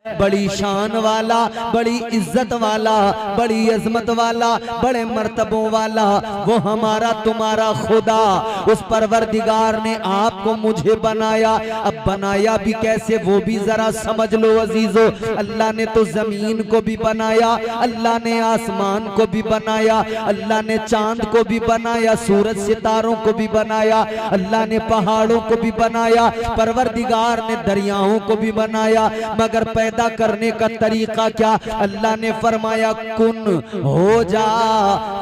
बड़ी शान वाला, बड़ी इज्जत वाला, बड़ी अजमत वाला, बड़े मर्तबों वाला, वो हमारा तुम्हारा खुदा। उस परवरदिगार ने आपको मुझे बनाया। अब बनाया भी कैसे वो भी जरा समझ लो अजीजों। अल्लाह ने तो जमीन को भी बनाया, अल्लाह ने आसमान को भी बनाया, अल्लाह ने चांद को भी बनाया, सूरज सितारों को भी बनाया, अल्लाह ने पहाड़ों को भी बनाया, परवरदिगार ने दरियाओं को भी बनाया। मगर पैदा करने का तरीका क्या? अल्लाह ने फरमाया कुन हो जा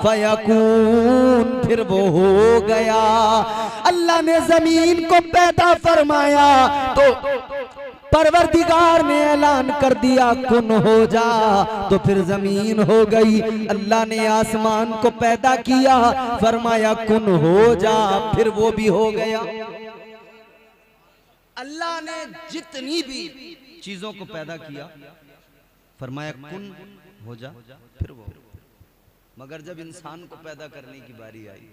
फयकून, फिर वो हो गया। अल्लाह ने जमीन को पैदा फरमाया तो परवरदिगार ने ऐलान कर दिया कुन हो जा, तो फिर जमीन हो गई। अल्लाह ने आसमान को पैदा किया, फरमाया कुन हो जा, फिर वो भी हो गया। अल्लाह ने जितनी भी चीजों को पैदा किया, फरमाया कुन हो जा, फिर वो। मगर जब इंसान को पैदा करने की बारी आई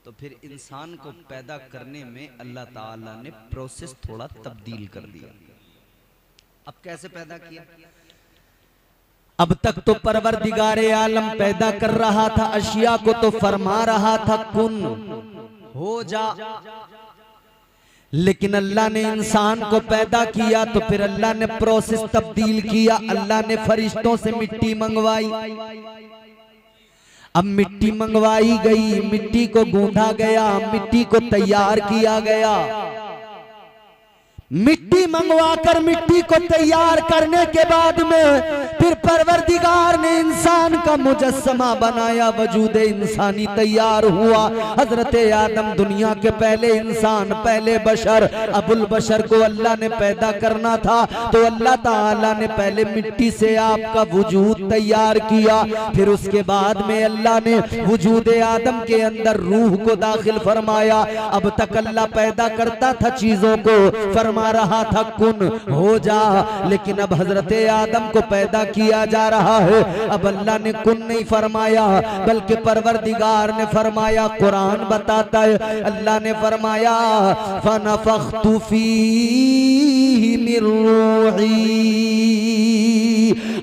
तो फिर इंसान को पैदा करने में अल्लाह ताला ने प्रोसेस थोड़ा तब्दील कर दिया। अब कैसे पैदा किया? अब तक तो परवरदिगारे आलम पैदा कर रहा था अशिया को, तो फरमा रहा था कुन हो जा। लेकिन अल्लाह ने इंसान को पैदा किया तो फिर अल्लाह ने प्रोसेस तब्दील किया। अल्लाह ने फरिश्तों से मिट्टी मंगवाई। अब मिट्टी मंगवाई गई, मिट्टी को गूंधा गया, मिट्टी को तैयार किया गया। मिट्टी मंगवाकर मिट्टी को तैयार करने के बाद में फिर परवरदिगार ने इंसान का मुजस्समा बनाया, वजूद इंसानी तैयार हुआ। हजरत आदम दुनिया के पहले इंसान, पहले बशर, अबुल बशर को अल्लाह ने पैदा करना था तो अल्लाह ताला ने पहले मिट्टी से आपका वजूद तैयार किया। फिर उसके बाद में अल्लाह ने वजूद आदम के अंदर रूह को दाखिल फरमाया। अब तक अल्लाह पैदा करता था चीजों को, फरमा रहा था कुन हो जा, लेकिन अब हजरत आदम को पैदा किया जा रहा है। अब अल्लाह ने कुन नहीं फरमाया बल्कि परवरदिगार ने फरमाया। कुरान बताता है अल्लाह ने फरमाया फनफख्तु फीही मिर रूही।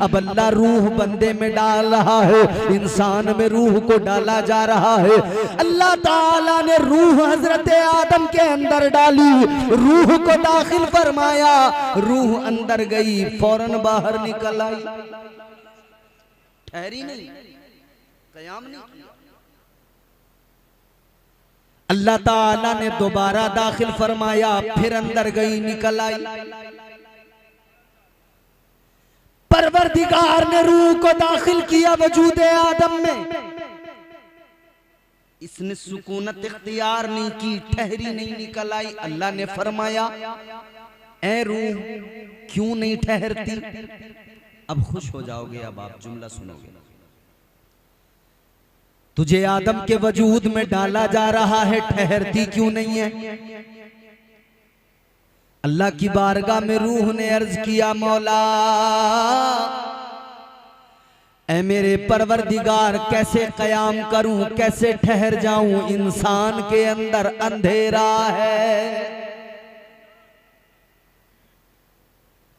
अब अल्लाह रूह बंदे में डाल रहा है, इंसान में रूह को डाला जा रहा है। अल्लाह ताला ने रूह हजरत आदम के अंदर डाली, रूह को दाखिल फरमाया, रूह अंदर गई, फौरन बाहर निकल आई, ठहरी नहीं, कयाम नहीं किया। अल्लाह ताला ने दोबारा दाखिल फरमाया, फिर अंदर गई, निकल आई। परवरदिगार ने रूह को दाखिल किया वजूद आदम में, इसने सुकूनत इख्तियार नहीं की, ठहरी नहीं, निकल आई। अल्लाह ने फरमाया ऐ रूह क्यों नहीं ठहरती? अब खुश हो जाओगे, अब आप जुमला सुनोगे। तुझे आदम के वजूद में डाला जा रहा है, ठहरती क्यों नहीं है? अल्लाह की बारगाह में रूह ने अर्ज किया मौला ऐ मेरे परवरदिगार कैसे कयाम करूं, कैसे ठहर जाऊं, इंसान के अंदर अंधेरा है।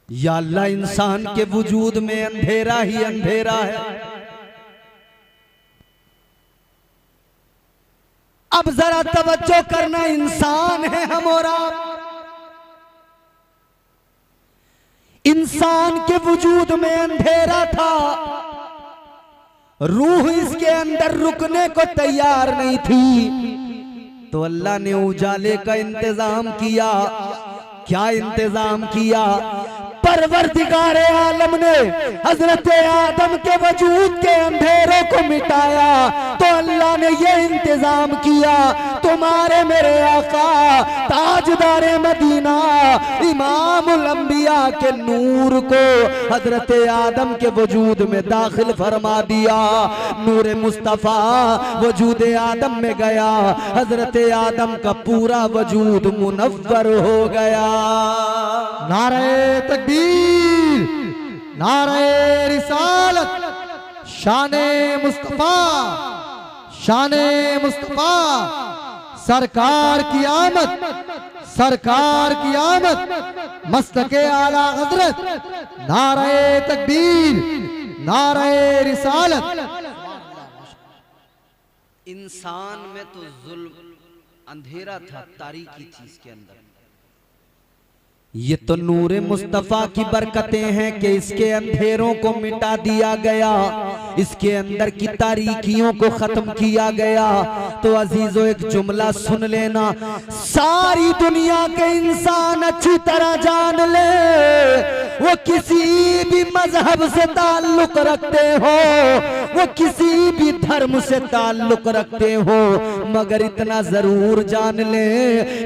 या अल्लाह इंसान के वजूद में अंधेरा ही अंधेरा है। अब जरा तवज्जो करना, इंसान है हम और आप। इंसान के वजूद में अंधेरा था, रूह इसके अंदर रुकने को तैयार नहीं थी, तो अल्लाह ने उजाले का इंतजाम किया। क्या इंतजाम किया? परवरदिगार आलम ने हजरत आदम के वजूद के अंधेरों को मिटाया तो अल्लाह ने ये इंतजाम किया, तुम्हारे मेरे आका ताजदारे मदीना इमामुल अंबिया के नूर को हजरत आदम के वजूद में दाखिल फरमा दिया। नूर मुस्तफा वजूद आदम में गया, हजरत आदम का पूरा वजूद मुनव्वर हो गया। नारे तकबीर, नारे रिसालत, शाने मुस्तफा, शाने मुस्तफा, सरकार की आमद, सरकार की आमद, मस्तके आला हजरत, नारे तकबीर, नारे रिसालत। इंसान में तो जुल्म अंधेरा था, तारीकी थी इसके अंदर। ये तो नूरे मुस्तफा की बरकतें हैं कि इसके अंधेरों को मिटा दिया गया, इसके अंदर की तारीकियों को खत्म किया गया। तो अजीजों एक जुमला सुन लेना, सारी दुनिया के इंसान अच्छी तरह जान ले, वो किसी भी मजहब से ताल्लुक रखते हो, वो किसी भी धर्म से ताल्लुक रखते हो, मगर इतना जरूर जान ले,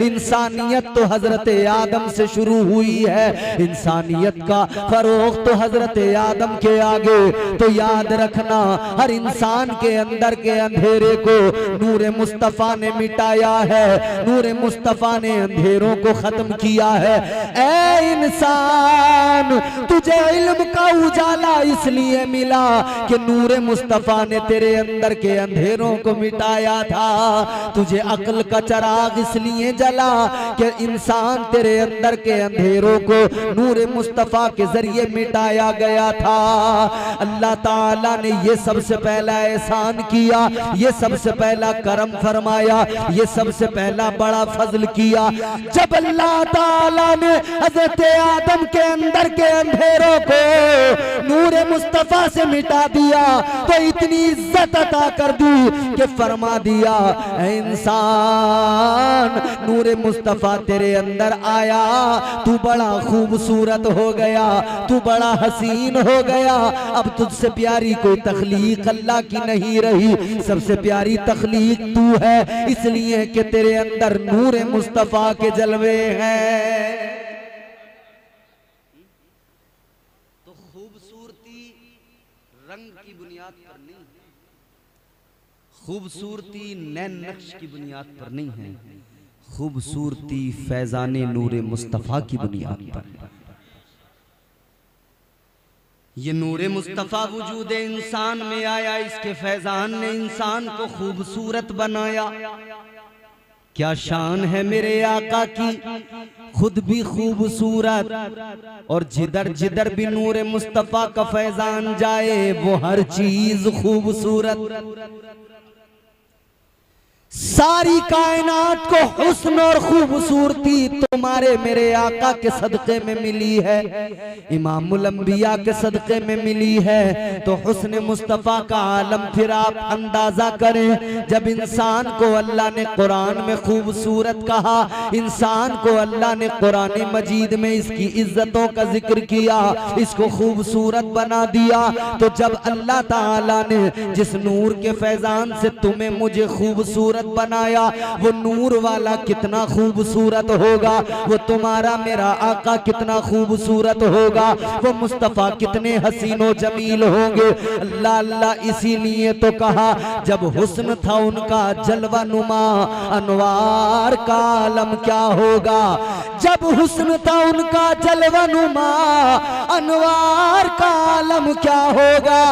इंसानियत तो हजरत आदम से शुरू हुई है। इंसानियत का फरोग तो हजरत आदम के आगे। तो याद रखना, हर इंसान के अंदर के अंधेरे को नूरे मुस्तफा ने मिटाया है, नूरे मुस्तफा ने अंधेरों को खत्म किया है। ऐ इंसान, तुझे इल्म का उजाला इसलिए मिला कि नूरे मुस्तफा ने तेरे अंदर के अंधेरों को मिटाया था। तुझे अक्ल का चराग इसलिए जला कि इंसान तेरे अंदर के अंधेरों को नूरे मुस्तफा के जरिए मिटाया गया था। अल्लाह ताला ने ये सबसे पहला एहसान किया, ये सबसे पहला करम फरमाया, ये सबसे पहला बड़ा फजल किया। जब अल्लाह ताला ने हजरत आदम के अंदर के अंधेरों को नूरे मुस्तफा से मिटा दिया तो इतनी इज्जत अता कर दी कि फरमा दिया, इंसान नूरे मुस्तफा तेरे अंदर आया, तू बड़ा खूबसूरत हो गया, तू बड़ा हसीन हो गया। अब तुझसे प्यारी कोई तख्लीक अल्लाह की नहीं रही, सबसे प्यारी तख्लीक तू है, इसलिए कि तेरे अंदर नूरे मुस्तफा के जलवे हैं। तो खूबसूरती रंग की बुनियाद पर नहीं, खूबसूरती नैन नक्श की बुनियाद पर नहीं है, खूबसूरती फैजाने नूरे मुस्तफा की बुनियाद पर। ये नूरे मुस्तफा वजूद इंसान में आया, इसके फैजान ने इंसान को खूबसूरत बनाया। क्या शान है मेरे आका की, खुद भी खूबसूरत, और जिधर जिधर भी नूरे मुस्तफा का फैजान जाए वो हर चीज खूबसूरत। सारी कायनात को हुस्न और खूबसूरती तुम्हारे मेरे आका के सदक़े में मिली है, इमामुल अंबिया के सदक़े में मिली है। तो हुस्न मुस्तफ़ा का आलम फिर आप अंदाजा करें। जब इंसान को अल्लाह ने कुरान में खूबसूरत कहा, इंसान को अल्लाह ने कुरान मजीद में इसकी इज्जतों का जिक्र किया, इसको खूबसूरत बना दिया, तो जब अल्लाह ताला ने जिस नूर के फैजान से तुम्हें मुझे खूबसूरत बनाया, वो नूर वाला कितना खूबसूरत होगा, वो तुम्हारा मेरा आका कितना खूबसूरत होगा, वो मुस्तफा कितने हसीनो जमील होंगे। अल्लाह अल्लाह इसीलिए तो कहा, जब हुस्न था उनका जलवा नुमा, अनवार का आलम क्या होगा। जब हुस्न था उनका जलवा नुमा, अनवार का आलम क्या होगा।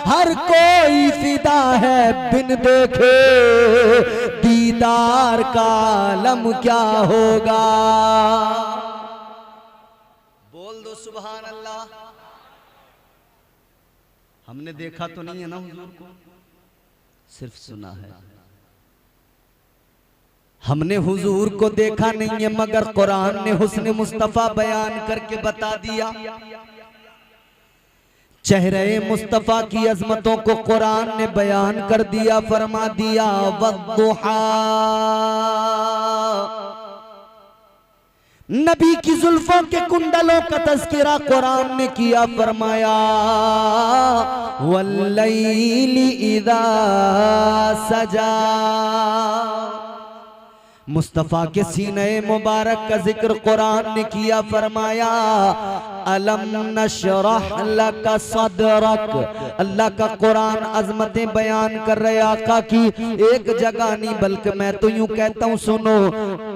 हर कोई फिदा है बिन देखे, दीदार का आलम क्या होगा। बोल दो सुभान अल्लाह। हमने देखा तो नहीं है ना हुजूर को, सिर्फ सुना है। हमने हुजूर को देखा नहीं है, मगर कुरान ने हुस्न मुस्तफा बयान करके बता दिया। चेहरे मुस्तफा की अजमतों को कुरान ने बयान कर दिया, फरमा दिया वद्दुहा। नबी की जुल्फों के कुंडलों का तज़किरा कुरान ने किया, फरमाया वल्लैली इज़ा सजा। मुस्तफ़ा के सीने मुबारक का जिक्र कुरान ने किया, फरमाया अलम नशरह लक सदरक। अल्लाह का कुरान अजमतें बयान कर रहे आका की, एक जगह नहीं बल्कि मैं तो यूं कहता हूं, सुनो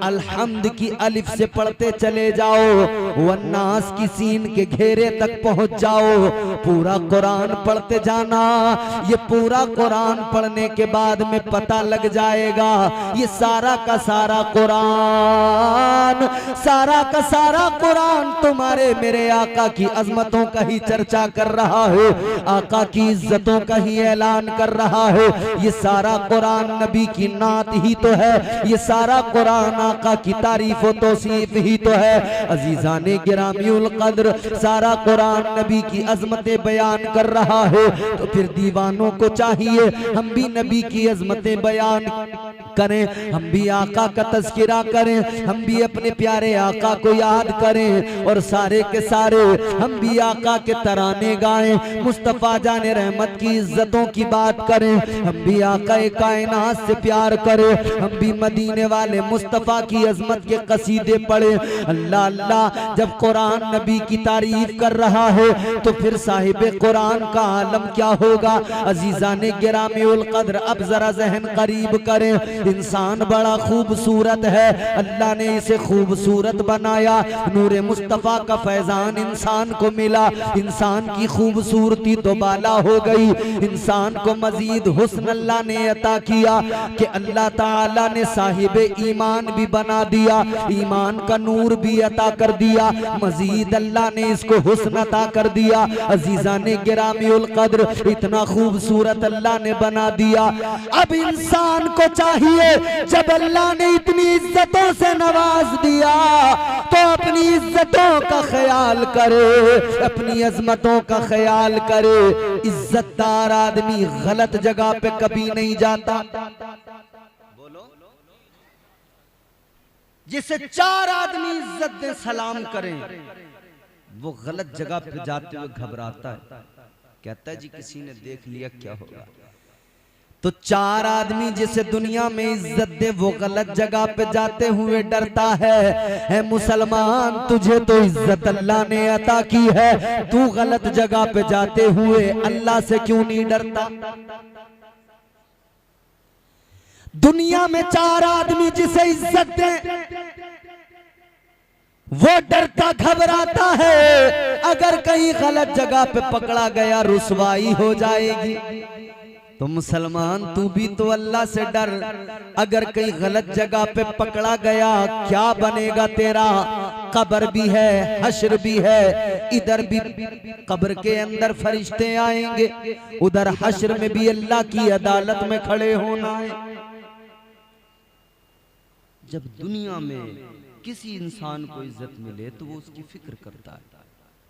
अल्हम्द की अलिफ से पढ़ते चले जाओ, वन्नास की सीन के घेरे तक पहुंच जाओ, पूरा कुरान पढ़ते जाना। ये पूरा कुरान पढ़ने के बाद में पता लग जाएगा, ये सारा का सारा सारा कुरान, सारा का सारा कुरान तुम्हारे मेरे आका की अजमतों का ही चर्चा कर रहा है, आका की इज्जतों का ही ऐलान कर रहा है। ये सारा कुरान नबी की नात ही तो है, ये सारा कुरान आका की तारीफ व तौसीफ ही तो है। अजीजाने गिरामीउल कद्र, सारा कुरान नबी की अजमतें बयान कर रहा है, तो फिर दीवानों को चाहिए हम भी नबी की अजमतें बयान करें, हम भी आका का तज़किरा करें, हम भी अपने प्यारे आका को याद करें और सारे के सारे हम भी आका के तराने गाएं, मुस्तफ़ा जाने रहमत की इज्जतों की बात करें, हम भी आका कायनात से प्यार करें, हम भी मदीने वाले मुस्तफ़ा की अजमत के कसीदे पढ़े। अल्लाह अल्लाह, जब कुरान नबी की तारीफ कर रहा है तो फिर साहिब कुरान का आलम क्या होगा। अजीजाने गिरामीउल कद्र, अब जरा जहन करीब करें। इंसान बड़ा खूबसूरत है, अल्लाह ने इसे खूबसूरत बनाया, नूरे मुस्तफ़ा का फैजान इंसान को मिला, इंसान की खूबसूरती तो बाला हो गई, इंसान को मजीद हुस्न अल्लाह ने अता किया कि अल्लाह ताला ने साहिब ईमान भी बना दिया, ईमान का नूर भी अता कर दिया, मजीद अल्लाह ने इसको हुस्न अता कर दिया। अजीजाने गिरामीउल कद्र, इतना खूबसूरत अल्लाह ने बना दिया। अब इंसान को चाहिए जब अल्लाह ने इतनी इज्जतों से नवाज दिया तो अपनी इज्जतों का ख्याल करे, अपनी अजमतों का ख्याल करे। इज्जतदार आदमी गलत जगह पे कभी नहीं जाता। बोलो, जिसे चार आदमी इज्जत दे सलाम करें वो गलत जगह पे जाते हुए घबराता है, कहता है जी किसी ने देख लिया क्या होगा। तो चार आदमी जिसे दुनिया में इज्जत दे वो गलत जगह पे जाते हुए डरता है मुसलमान, तुझे तो इज्जत अल्लाह ने अता की है, तू गलत जगह पे जाते हुए अल्लाह से क्यों नहीं डरता। दुनिया में चार आदमी जिसे इज्जत दे वो डरता घबराता है, अगर कहीं गलत जगह पे पकड़ा गया रुसवाई हो जाएगी। तो मुसलमान तू भी तो अल्लाह से डर, अगर कहीं गलत जगह पे पकड़ा गया क्या बनेगा तेरा। कब्र भी है, हश्र भी है, इधर भी कब्र के अंदर फरिश्ते आएंगे, उधर हश्र में भी अल्लाह की अदालत में खड़े होना है। जब दुनिया में किसी इंसान को इज्जत मिले तो वो उसकी फिक्र करता है,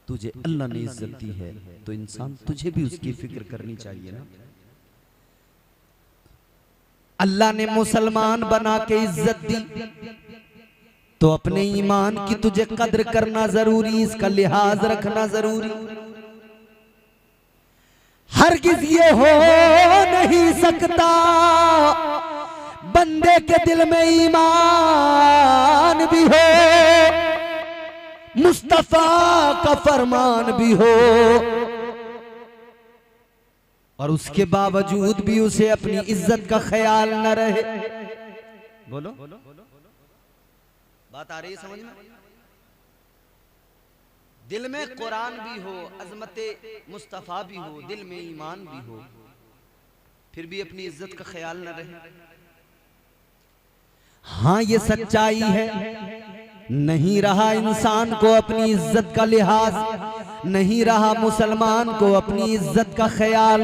तुझे अल्लाह ने इज्जत दी है तो इंसान तुझे भी उसकी फिक्र करनी चाहिए ना। अल्लाह ने मुसलमान बना के इज्जत दी तो अपने ईमान की तुझे कद्र करना जरूरी, इसका लिहाज रखना जरूरी। हरगिज ये हो नहीं सकता बंदे के दिल में ईमान भी हो, मुस्तफा का फरमान भी हो, और उसके बावजूद भी उसे अपनी इज्जत का ख्याल न रहे। बोलो, बात आ रही है समझ में। दिल में कुरान भी हो, अजमत मुस्तफा भी हो, दिल में ईमान भी हो, फिर भी अपनी इज्जत का ख्याल न रहे। हाँ ये सच्चाई है, नहीं रहा इंसान को अपनी इज्जत का लिहाज, नहीं रहा मुसलमान को अपनी इज्जत का ख्याल।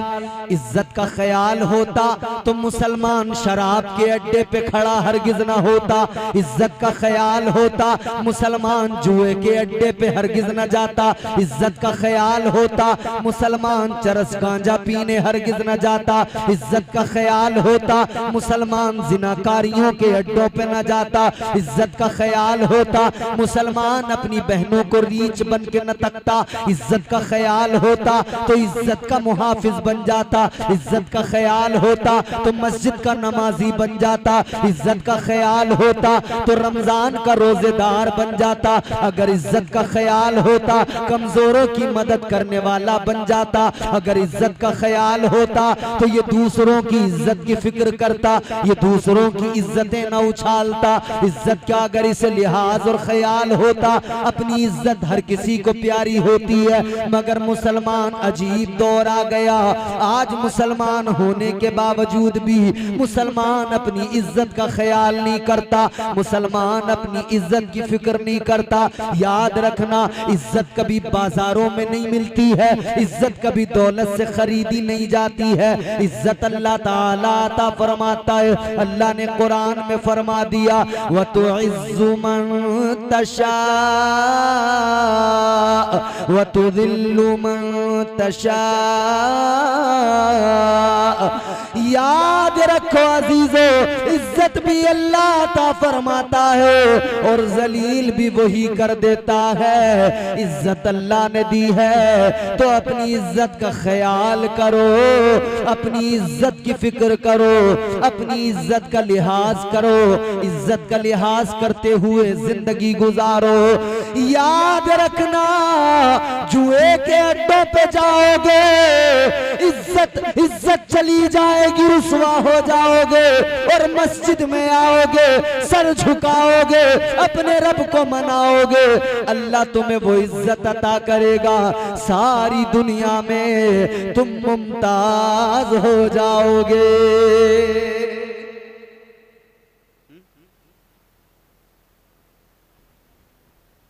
इज्जत का ख्याल होता तो मुसलमान शराब के अड्डे पे खड़ा हरगिज ना होता, इज्जत का ख्याल होता मुसलमान जुए के अड्डे पे हरगिज न जाता, इज्जत का ख्याल होता मुसलमान चरस गांजा पीने हरगिज न जाता, इज्जत का ख्याल होता मुसलमान जिनाकारियों के अड्डों पे न जाता, इज्जत का ख्याल होता मुसलमान अपनी बहनों को रीछ बन के न तकता, इज्जत का ख्याल होता तो इज्जत का मुहाफिज बन जाता, इज्जत का ख्याल होता तो मस्जिद का नमाजी बन जाता, इज्जत का ख्याल होता तो रमजान का रोजेदार बन जाता, अगर इज्जत का ख्याल होता कमजोरों की मदद करने वाला बन जाता, अगर इज्जत का ख्याल होता तो ये दूसरों की इज्जत की फिक्र करता, ये दूसरों की इज्जतें न उछालता। इज्जत का अगर इसे लिहाज और ख्याल होता, अपनी इज्जत हर किसी को प्यारी होती होती है। मगर मुसलमान अजीब दौर आ गया, आज मुसलमान होने के बावजूद भी मुसलमान अपनी इज्जत का ख्याल नहीं करता, मुसलमान अपनी इज्जत की फिक्र नहीं करता। याद रखना, इज्जत कभी बाजारों में नहीं मिलती है, इज्जत कभी दौलत से खरीदी नहीं जाती है। इज्जत अल्लाह ताला अता फरमाता है। अल्लाह ने कुरान में फरमा दिया, व तुइज़्ज़ु मन तशा व तुज़िल्लु मन तशा। याद रखो अजीजों, इज्जत भी अल्लाह अता फरमाता है और जलील भी वही कर देता है। इज्जत अल्लाह ने दी है तो अपनी इज्जत का ख्याल करो, अपनी इज्जत की फिक्र करो, अपनी इज्जत का लिहाज करो, इज्जत का लिहाज करते हुए जिंदगी गुजारो। याद रखना, जुए के अड्डों पे जाओगे, इज्जत चली जाएगी, रुसवा हो जाओगे, और मस्जिद में आओगे, सर झुकाओगे, अपने रब को मनाओगे, अल्लाह तुम्हें वो इज्जत अता करेगा, सारी दुनिया में तुम मुमताज हो जाओगे।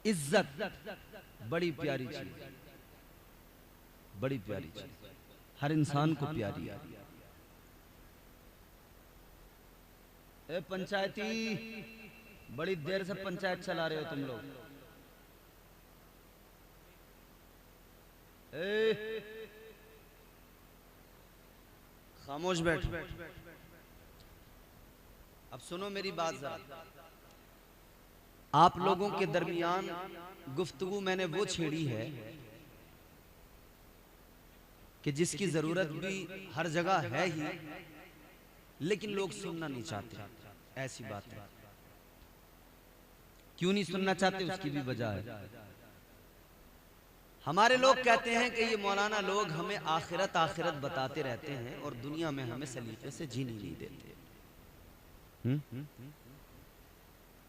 इज्जत बड़ी प्यारी चीज, बड़ी प्यारी चीज, हर इंसान को प्यारी है। ए पंचायती, बड़ी देर से पंचायत चला रहे हो तुम लोग। खामोश बैठ। अब सुनो मेरी बात जरा। आप लोगों के दरमियान गुफ्तगू मैंने वो छेड़ी है कि जिसकी जरूरत भी हर जगह है ही, लेकिन लोग सुनना नहीं चाहते। ऐसी बात है। क्यों नहीं सुनना चाहते, उसकी भी वजह है। हमारे लोग कहते हैं कि ये मौलाना लोग हमें आखिरत आखिरत बताते रहते हैं और दुनिया में हमें सलीके से जीने नहीं देते।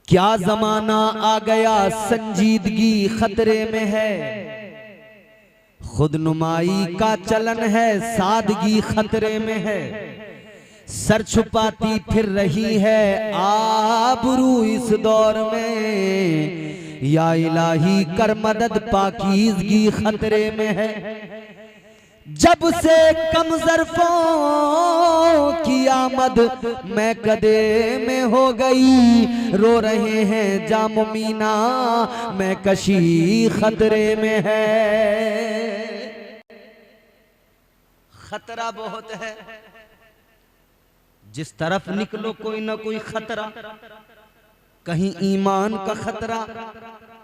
क्या जमाना आ गया, संजीदगी खतरे में है, खुदनुमाई का चलन है, सादगी खतरे में है, सर छुपाती फिर रही है आबरू इस दौर में, या इलाही कर मदद पाकीज़गी खतरे में है। जब से कम ज़र्फ़ों की आमद मैं कदे में हो गई, रो रहे हैं जाम मीना मैं कशी खतरे में है। खतरा बहुत है, जिस तरफ निकलो कोई ना कोई खतरा, कहीं ईमान का खतरा,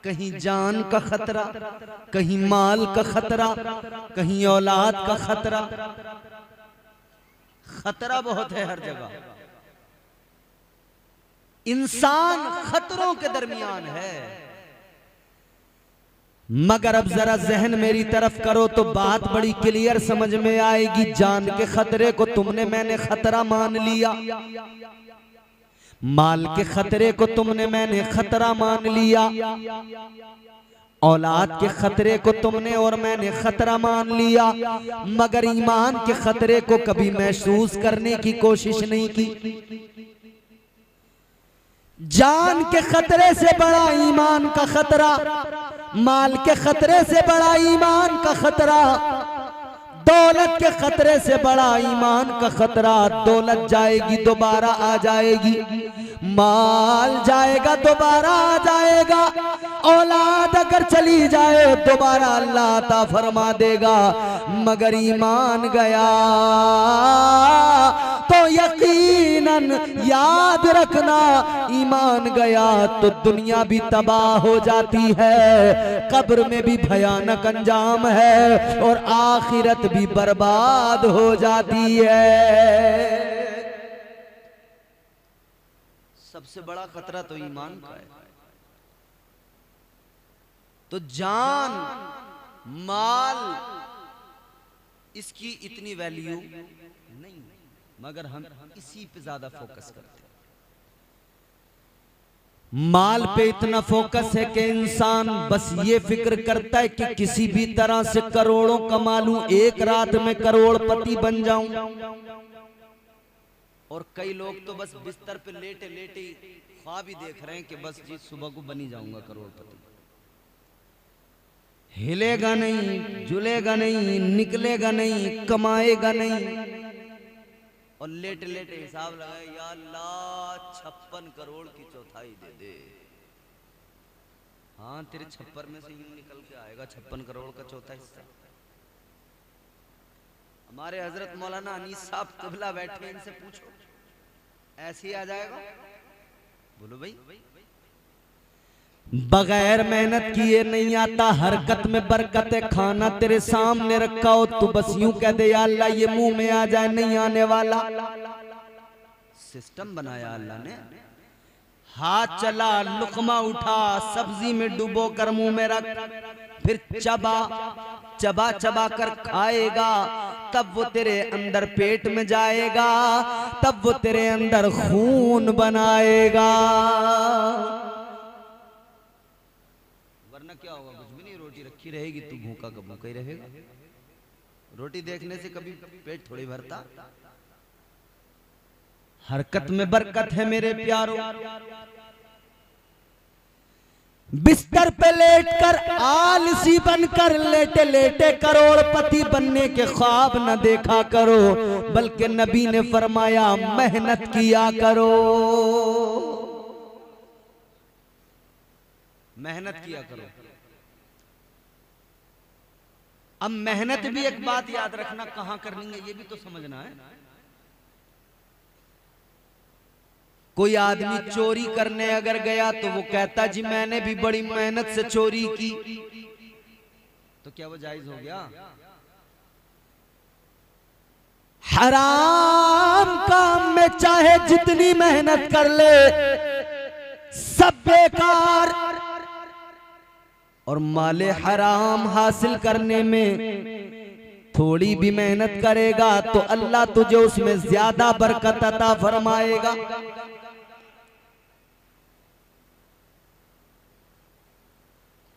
कहीं जान का खतरा, कहीं माल का खतरा, कहीं औलाद का खतरा। खतरा बहुत है हर जगह। इंसान खतरों के दरमियान है। मगर अब जरा जहन मेरी तरफ करो तो बात बड़ी क्लियर समझ में आएगी। जान के खतरे को तुमने मैंने खतरा मान लिया, माल के खतरे को तुमने मैंने खतरा मान लिया, औलाद के खतरे को तुमने और मैंने खतरा मान लिया, मगर ईमान के खतरे को कभी महसूस करने की कोशिश नहीं की। जान के खतरे से बड़ा ईमान का खतरा, माल के खतरे से बड़ा ईमान का खतरा, दौलत के खतरे से बड़ा ईमान का खतरा। दौलत जाएगी दोबारा आ जाएगी, माल जाएगा दोबारा आ जाएगा, औलाद अगर चली जाए दोबारा अल्लाह अता फरमा देगा, मगर ईमान गया तो यकीनन याद रखना, ईमान गया तो दुनिया भी तबाह हो जाती है, कब्र में भी भयानक अंजाम है और आखिरत भी बर्बाद हो जाती है। सबसे बड़ा खतरा तो ईमान का है। तो जान, माल, इसकी इतनी वैल्यू नहीं, मगर हम इसी पे ज्यादा फोकस करते हैं। माल पे इतना फोकस है कि इंसान बस ये फिक्र करता है कि किसी भी तरह से करोड़ों कमा लूं, एक रात में करोड़पति बन जाऊं। और कई लोग तो बस बिस्तर पे लेटे लेटे ख्वाब ही देख रहे हैं कि बस जी सुबह को बनी जाऊंगा करोड़पति। हिलेगा नहीं, जुलेगा नहीं, निकलेगा नहीं, कमाएगा नहीं, और लेटे लेटे हिसाब लगाए, या अल्लाह 56 करोड़ की चौथाई दे दे। हाँ, तेरे 56 में से यूं निकल के आएगा 56 करोड़ का चौथा हिस्सा। हमारे हजरत मौलाना अनीस साहब क़िबला बैठे, इनसे पूछो ऐसे ही आ जाएगा? बोलो भाई। बगैर मेहनत किए नहीं आता, हरकत में बरकत है। खाना तेरे सामने रखा हो तू बस यूं कह दे या अल्लाह ये मुंह में आ जाए, नहीं आने वाला। सिस्टम बनाया अल्लाह ने। हाथ चला, लुकमा उठा, सब्जी में डुबो कर मुंह में रख, फिर चबा चबा चबा कर खाएगा, तब वो तेरे अंदर पेट में जाएगा, तब वो तेरे अंदर खून बनाएगा। वरना क्या होगा? कुछ भी नहीं, रोटी रखी रहेगी, तू भूखा का भूखा ही रहेगा। रोटी देखने से कभी पेट थोड़ी भरता। हरकत में बरकत है मेरे प्यारों। बिस्तर पे लेटकर आलसी बनकर लेटे लेटे करोड़पति बनने के ख्वाब न देखा करो, बल्कि नबी ने फरमाया मेहनत किया करो, मेहनत किया करो। अब मेहनत भी एक बात याद रखना, कहां करनी है ये भी तो समझना है। कोई आदमी चोरी करने अगर गया तो वो कहता जी मैंने भी बड़ी मेहनत से चोरी की, तो क्या वो जायज हो गया? हराम काम में चाहे जितनी मेहनत कर ले सब बेकार, और माले हराम हासिल करने में थोड़ी भी मेहनत करेगा तो अल्लाह तुझे उसमें ज्यादा बरकत अता फरमाएगा।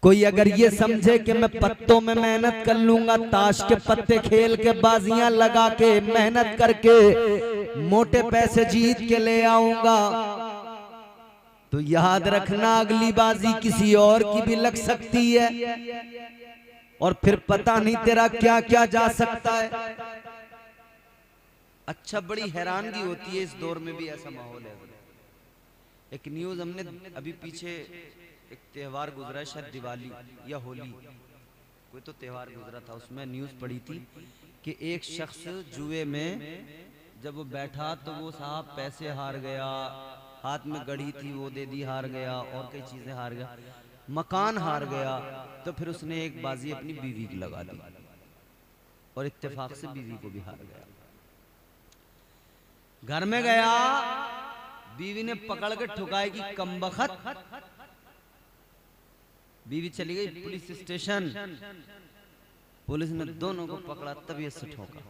कोई अगर ये समझे कि मैं पत्तों में मेहनत कर लूंगा, ताश के पत्ते खेल के बाजियां लगा के मेहनत करके मोटे पैसे जीत के ले आऊंगा, तो याद रखना अगली बाजी किसी और की भी लग सकती है, और फिर पता नहीं तेरा क्या क्या जा सकता है। अच्छा, बड़ी हैरानगी होती है इस दौर में भी ऐसा माहौल है। एक न्यूज हमने अभी पीछे, एक त्योहार गुजरा, शायद दिवाली या होली, कोई तो त्योहार गुजरा था, उसमें न्यूज पड़ी थी कि एक शख्स जुए में जब वो बैठा तो वो साहब पैसे हार गया, हाथ में गड़ी थी वो दे दी, हार गया, और कई चीजें हार गया, मकान हार गया, तो फिर उसने एक बाजी अपनी बीवी की लगा दी और इत्तेफाक से बीवी को भी हार गया। घर में गया, बीवी ने पकड़ के ठुकाई की कमबख्त, बीवी चली गई पुलिस स्टेशन, पुलिस ने दोनों को पकड़ा, तबीयत से ठोका।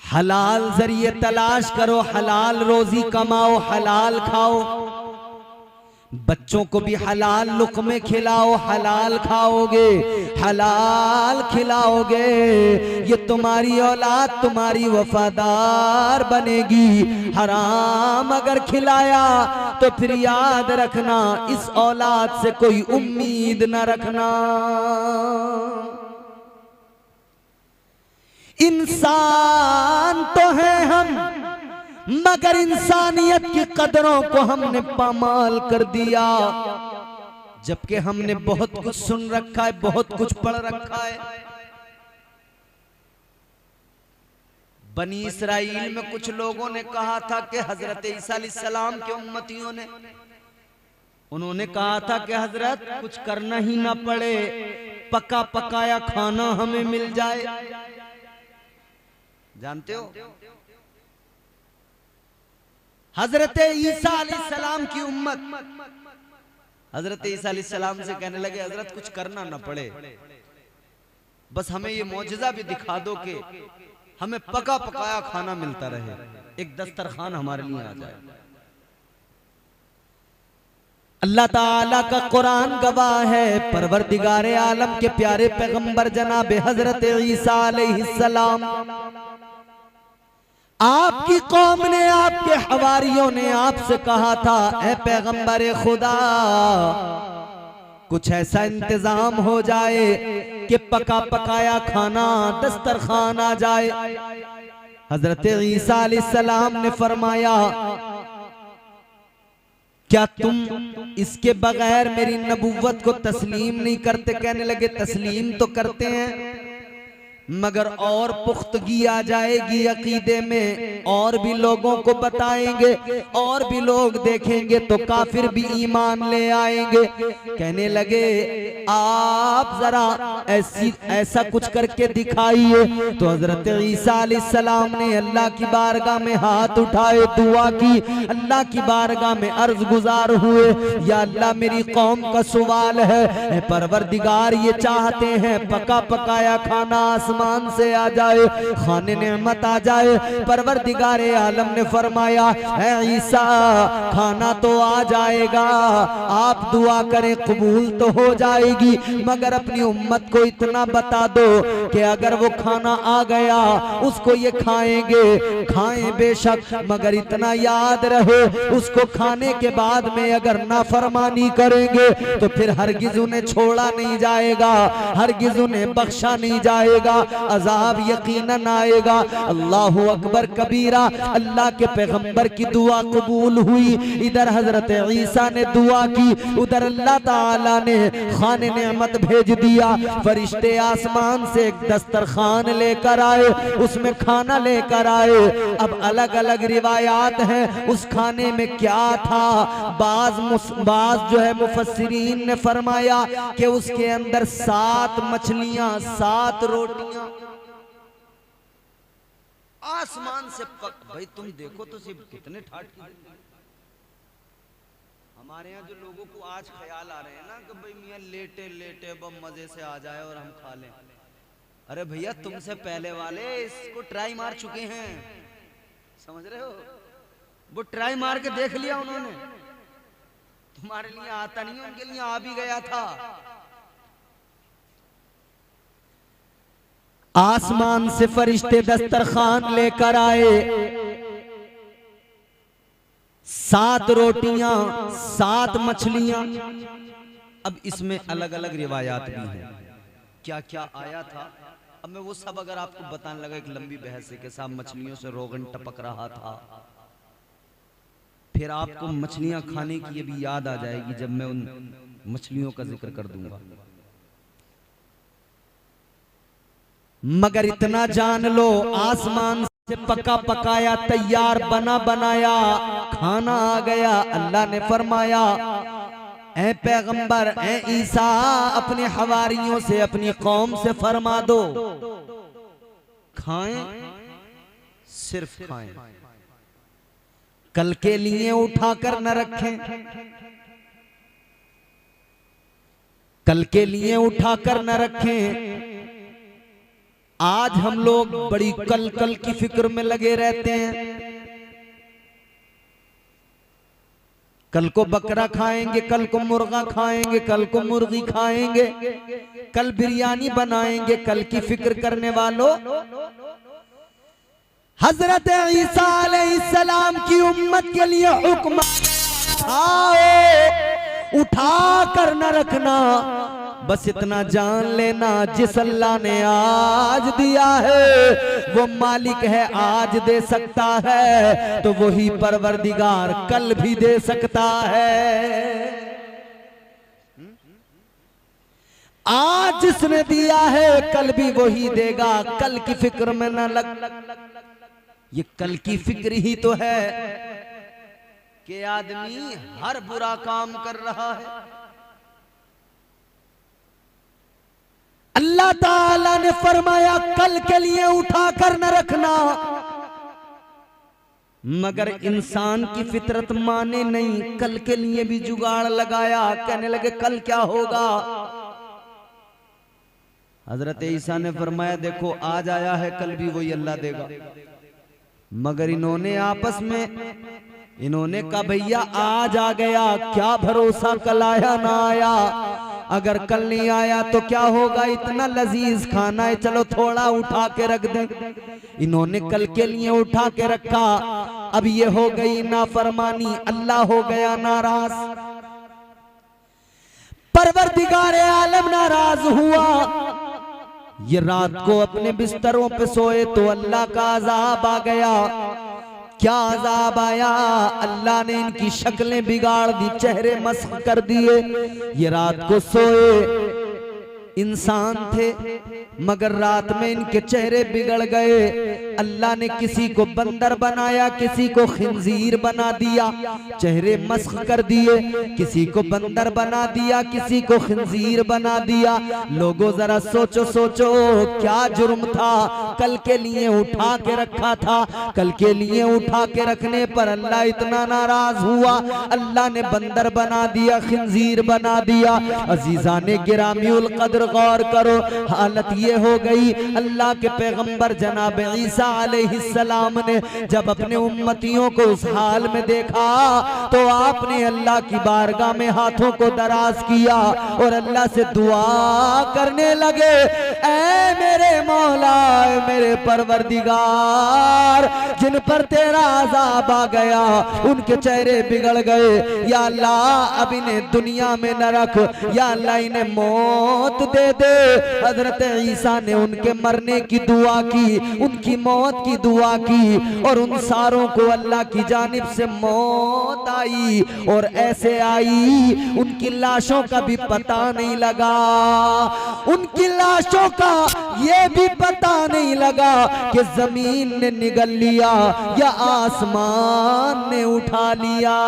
हलाल जरिए तलाश करो, हलाल रोजी कमाओ, हलाल खाओ, बच्चों को भी हलाल लुक़्मे खिलाओ, हलाल खाओगे, हलाल खिलाओगे, ये तुम्हारी औलाद तुम्हारी वफादार बनेगी। हराम अगर खिलाया तो फिर याद रखना इस औलाद से कोई उम्मीद न रखना। इंसान तो हैं हम, मगर इंसानियत की कदरों को हमने पामाल कर दिया, जबकि हमने बहुत कुछ सुन रखा है, बहुत कुछ पढ़ रखा है। बनी इसराइल में कुछ लोगों ने कहा था कि हजरत ईसा अलैहिस्सलाम के उम्मतियों ने, उन्होंने कहा था कि हजरत कुछ करना ही ना पड़े, पका पकाया खाना हमें मिल जाए। जानते हो, हजरत ईसा अलैहिस्सलाम की उम्मत हजरत ईसा अलैहिस्सलाम से कहने लगे हजरत कुछ करना ना पड़े, बस हमें ये मौजज़ा भी दिखा दो कि हमें पका पकाया खाना मिलता रहे, एक दस्तरखान हमारे लिए आ जाए। अल्लाह ताला का कुरान गवाह है, परवरदिगारे आलम के प्यारे पैगंबर जनाब हजरत ईसा अलैहिस्सलाम, आपकी कौम ने, आपके हवारियों ने आपसे कहा था, ऐ पैगंबर खुदा, कुछ ऐसा इंतजाम हो जाए कि पका पकाया खाना दस्तरखान आ जाए। हजरत ईसा अलैहिस्सलाम ने फरमाया, क्या तुम इसके बगैर मेरी नबुव्वत को तस्लीम नहीं करते? कहने लगे तस्लीम तो करते हैं, मगर और पुख्तगी आ जाएगी अकीदे में, और भी लोगों को बताएंगे, और भी लोग देखेंगे तो काफिर भी ईमान ले आएंगे। कहने लगे आप जरा ऐसा कुछ करके दिखाइए। तो हजरत ईसा अलैहिस्सलाम ने अल्लाह की बारगाह में हाथ उठाए, दुआ की, अल्लाह की बारगाह में अर्ज गुजार हुए, या अल्लाह मेरी कौम का सवाल है, परवरदिगार ये चाहते हैं पका पकाया खाना आसमान से आ जाए, खाने नेमत आ जाए। परवरदिगारे आलम ने फरमाया, ऐ ईसा खाना तो आ जाएगा, आप दुआ करें कबूल तो हो जाएगी, मगर अपनी उम्मत को इतना बता दो कि अगर वो खाना आ गया उसको ये खाएंगे, खाएं बेशक, मगर इतना याद रहे उसको खाने के बाद में अगर नाफरमानी करेंगे तो फिर हरगिज उन्हें छोड़ा नहीं जाएगा, हरगिज उन्हें बख्शा नहीं जाएगा, अजाब यकीनन आएगा। अल्लाहु अकबर कबीरा। अल्लाह के पैगंबर की दुआ कबूल हुई। इधर हजरत ईसा ने दुआ की, उधर अल्लाह ताला ने खाने नेमत भेज दिया। फरिश्ते आसमान से एक दस्तरखान लेकर आए, उसमें खाना लेकर आए। अब अलग अलग रिवायात हैं उस खाने में क्या था। बाज जो है मुफस्सिरीन ने फरमाया कि उसके अंदर 7 मछलियां, 7 रोटियां आसमान से भाई तुम देखो तो सिर्फ कितने ठाट की। हमारे यहाँ जो लोगों को आज ख्याल आ रहे हैं ना कि भाई मियाँ लेटे लेटे बम मजे से आ जाए और हम खा लें, अरे भैया तुमसे पहले वाले इसको ट्राई मार चुके हैं, समझ रहे हो। वो ट्राई मार के देख लिया उन्होंने, तुम्हारे लिए आता नहीं, उनके लिए आ भी गया था। आसमान से फरिश्ते दस्तरखान लेकर आए, 7 रोटियां, 7 मछलियां। अब इसमें अलग अलग रिवायात भी हैं क्या क्या आया था। अब मैं वो सब अगर आपको बताने लगा एक लंबी बहस है कि साहब मछलियों से रोगन टपक रहा था, फिर आपको मछलियां खाने की ये भी याद आ जाएगी जब मैं उन मछलियों का जिक्र कर दूंगा। मगर इतना जान लो, आसमान से पका पकाया तैयार बना बनाया खाना आ गया। अल्लाह ने फरमाया, ऐ पैगंबर, ऐ ईसा, अपने हवारियों से, अपनी कौम से फरमा दो खाएं, सिर्फ खाएं, कल के लिए उठाकर न रखें, कल के लिए उठाकर न रखें। आज हम लोग बड़ी कल कल की फिक्र में लगे रहते हैं। कल को बकरा खाएंगे, कल को मुर्गा खाएंगे, कल को मुर्गी खाएंगे, कल बिरयानी बनाएंगे। कल की फिक्र करने वालों, हजरत ईसा अलैहिस्सलाम की उम्मत के लिए हुक्म आओ, उठा कर न रखना। बस इतना जान लेना, जिस अल्लाह ने आज दिया है वो मालिक है, आज दे सकता है तो वही परवरदिगार कल भी दे सकता है। आज जिसने दिया है कल भी वही देगा, कल की फिक्र में न लग। ये कल की फिक्र ही तो है कि आदमी हर बुरा काम कर रहा है। अल्लाह ताला ने फरमाया कल के लिए उठा कर न रखना, मगर इंसान की फितरत माने नहीं, कल के लिए भी जुगाड़ लगाया। कहने लगे कल क्या होगा। हजरत ईसा ने फरमाया देखो आज आया है, कल भी वही अल्लाह देगा। मगर इन्होंने आपस में इन्होंने कहा भैया आज आ गया, क्या भरोसा कल आया ना आया। अगर कल नहीं आया तो क्या होगा, इतना लजीज खाना है, चलो थोड़ा उठा के रख दें। इन्होंने कल के लिए उठा के रखा। अब ये हो गई नाफरमानी, अल्लाह हो गया नाराज, परवरदिगारे आलम नाराज हुआ। ये रात को अपने बिस्तरों पे सोए तो अल्लाह का अजाब आ गया। क्या अजाब आया, अल्लाह ने इनकी शक्लें बिगाड़ दी, चेहरे मस्ख कर दिए। ये रात को सोए, इंसान थे मगर रात में इनके चेहरे बिगड़ गए। अल्लाह ने किसी को बंदर बनाया, किसी को खिंजीर बना दिया, चेहरे मस्ख कर दिए। किसी को बंदर बना दिया, किसी को खिंजीर बना दिया। लोगों जरा सोचो सोचो, क्या जुर्म था, कल के लिए उठा के रखा था। कल के लिए उठा के रखने पर अल्लाह इतना नाराज हुआ, अल्लाह ने बंदर बना दिया, खिंजीर बना दिया। अजीजा ने गिरामीउल कद्र गौर करो, हालत ये हो गई। अल्लाह के पैगंबर जनाब ईसा अलैहिस्सलाम ने जब अपने उम्मतियों को उस हाल में देखा तो आपने अल्लाह की बारगाह में हाथों को दराज किया और अल्लाह से दुआ करने लगे, ऐ मेरे मौला, ऐ मेरे परवरदिगार, जिन पर तेरा अजाब आ गया, उनके चेहरे बिगड़ गए, या अल्लाह अब इन्हें दुनिया में न रख, या अल्लाह इन्हें मौत दे दे। हजरत ईसा ने उनके मरने की दुआ की, उनकी मौत की दुआ की और उन सारों को अल्लाह की जानिब से मौत आई और ऐसे आई उनकी लाशों का भी पता नहीं लगा। उनकी लाशों का ये भी पता नहीं लगा कि जमीन ने निगल लिया या आसमान ने उठा लिया।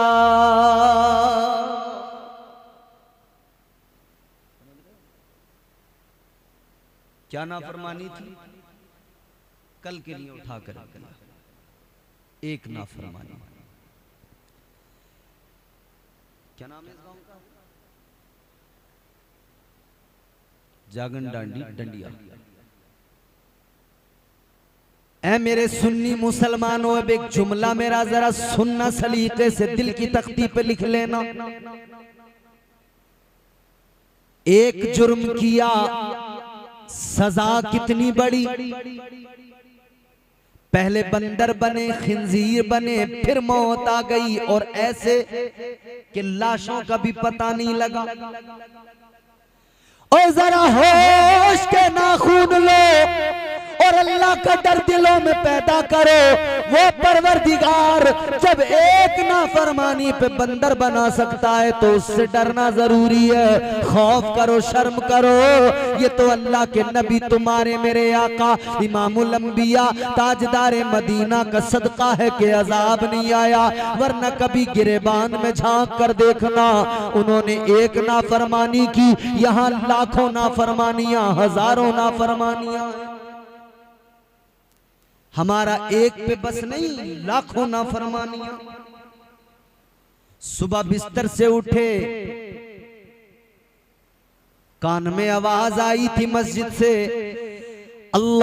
क्या नाफरमानी थी, कल के लिए उठा कर रखना, एक नाफरमानी। क्या नाम है इस गांव का? जागन डांडी डंडिया। ऐ मेरे सुन्नी मुसलमानों, अब एक जुमला मेरा जरा सुनना सलीके से, दिल की तख्ती पे लिख लेना। एक जुर्म किया, सजा कितनी बड़ी। पहले बंदर बने, खिंजीर बने, फिर मौत आ गई और ऐसे कि लाशों का भी पता नहीं लगा। और जरा होश के नाखून लो और अल्लाह का डर दिलों में पैदा करो। वो परवरदिगार जब एक नाफरमानी पे बंदर बना सकता है तो उससे डरना जरूरी है। खौफ करो, शर्म करो। ये तो अल्लाह के नबी तुम्हारे मेरे आका इमामुल अंबिया ताजदारे मदीना का सदका है कि अजाब नहीं आया, वरना कभी गिरेबान में झांक कर देखना, उन्होंने एक नाफरमानी की, यहाँ लाखों नाफरमानियां, हजारों नाफरमानियां। हमारा एक पे बस नहीं, लाखों नाफरमानियां। सुबह बिस्तर से उठे, कान में आवाज आई थी मस्जिद से, अल्लाहु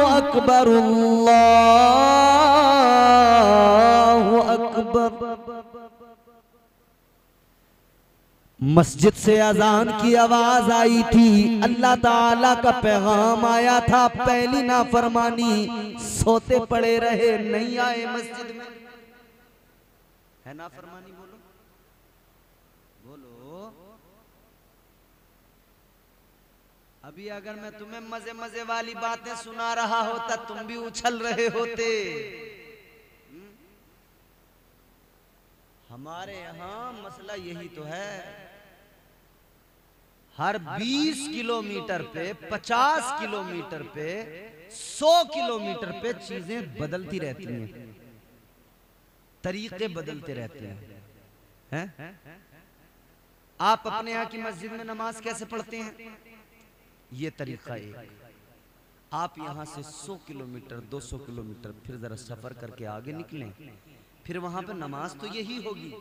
अकबर, अल्लाहु अकबर। मस्जिद से अजान की आवाज आई थी, अल्लाह ताला का पैगाम आया था। पहली नाफरमानी, सोते पड़े रहे, नहीं आए मस्जिद में। है नाफरमानी? बोलो बोलो। अभी अगर मैं तुम्हें मजे मजे वाली बातें सुना रहा होता, तुम भी उछल रहे होते। हमारे यहाँ मसला यही तो है, हर 20 किलोमीटर पे, 50 किलोमीटर पे, 100 किलोमीटर पे चीजें बदलती रहती हैं, तरीके बदलते रहते हैं। आप अपने यहाँ की मस्जिद में नमाज कैसे पढ़ते हैं? ये तरीका एक। आप यहाँ से 100 किलोमीटर, 200 किलोमीटर फिर जरा सफर करके आगे निकलें, फिर वहां पे नमाज तो यही होगी,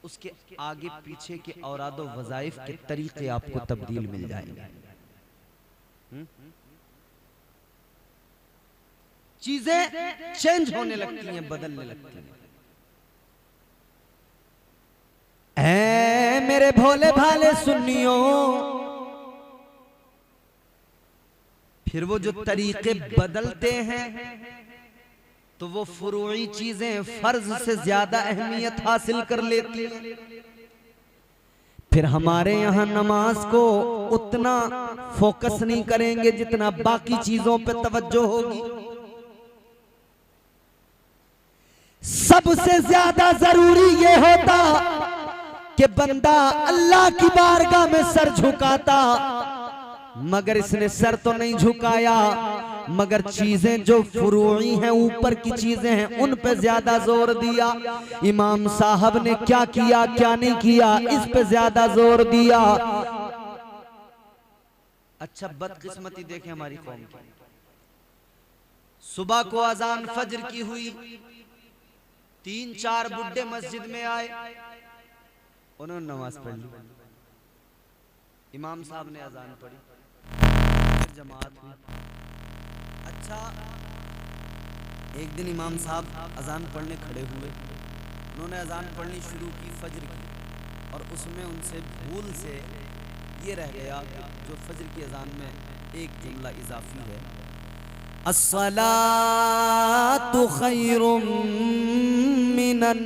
उसके आगे पीछे के औरादो वज़ाइफ के तरीके आपको तब्दील मिल जाएंगे। चीजें चेंज होने लगती हैं, बदलने लगती हैं। ऐ मेरे भोले भाले सुन्नियों, फिर वो जो तरीके बदलते हैं तो वो फुरूई चीजें फर्ज से ज्यादा अहमियत हासिल कर लेती हैं। फिर हमारे यहाँ नमाज को उतना फोकस नहीं करेंगे जितना बाकी चीजों पे तवज्जो होगी। सबसे ज्यादा जरूरी ये होता कि बंदा अल्लाह की बारगाह में सर झुकाता, मगर इसने सर तो नहीं झुकाया, मगर चीजें जो फुरूई हैं, ऊपर की चीजें हैं, उन पे ज्यादा जोर दिया। इमाम साहब ने क्या किया क्या नहीं किया, इस पे ज्यादा जोर दिया। अच्छा बदकिस्मती देखें हमारी कौम की। सुबह को अजान फजर की हुई, 3-4 बुड्ढे मस्जिद में आए, उन्होंने नमाज पढ़ ली। इमाम साहब ने अजान पढ़ी, फिर जमात हुई। अच्छा एक दिन इमाम साहब अजान पढ़ने खड़े हुए, उन्होंने अजान पढ़नी शुरू की फजर की, और उसमें उनसे भूल से ये रह गया जो फजर की अजान में एक जुमला इजाफी है, अस्सलातु खैरुम मिनन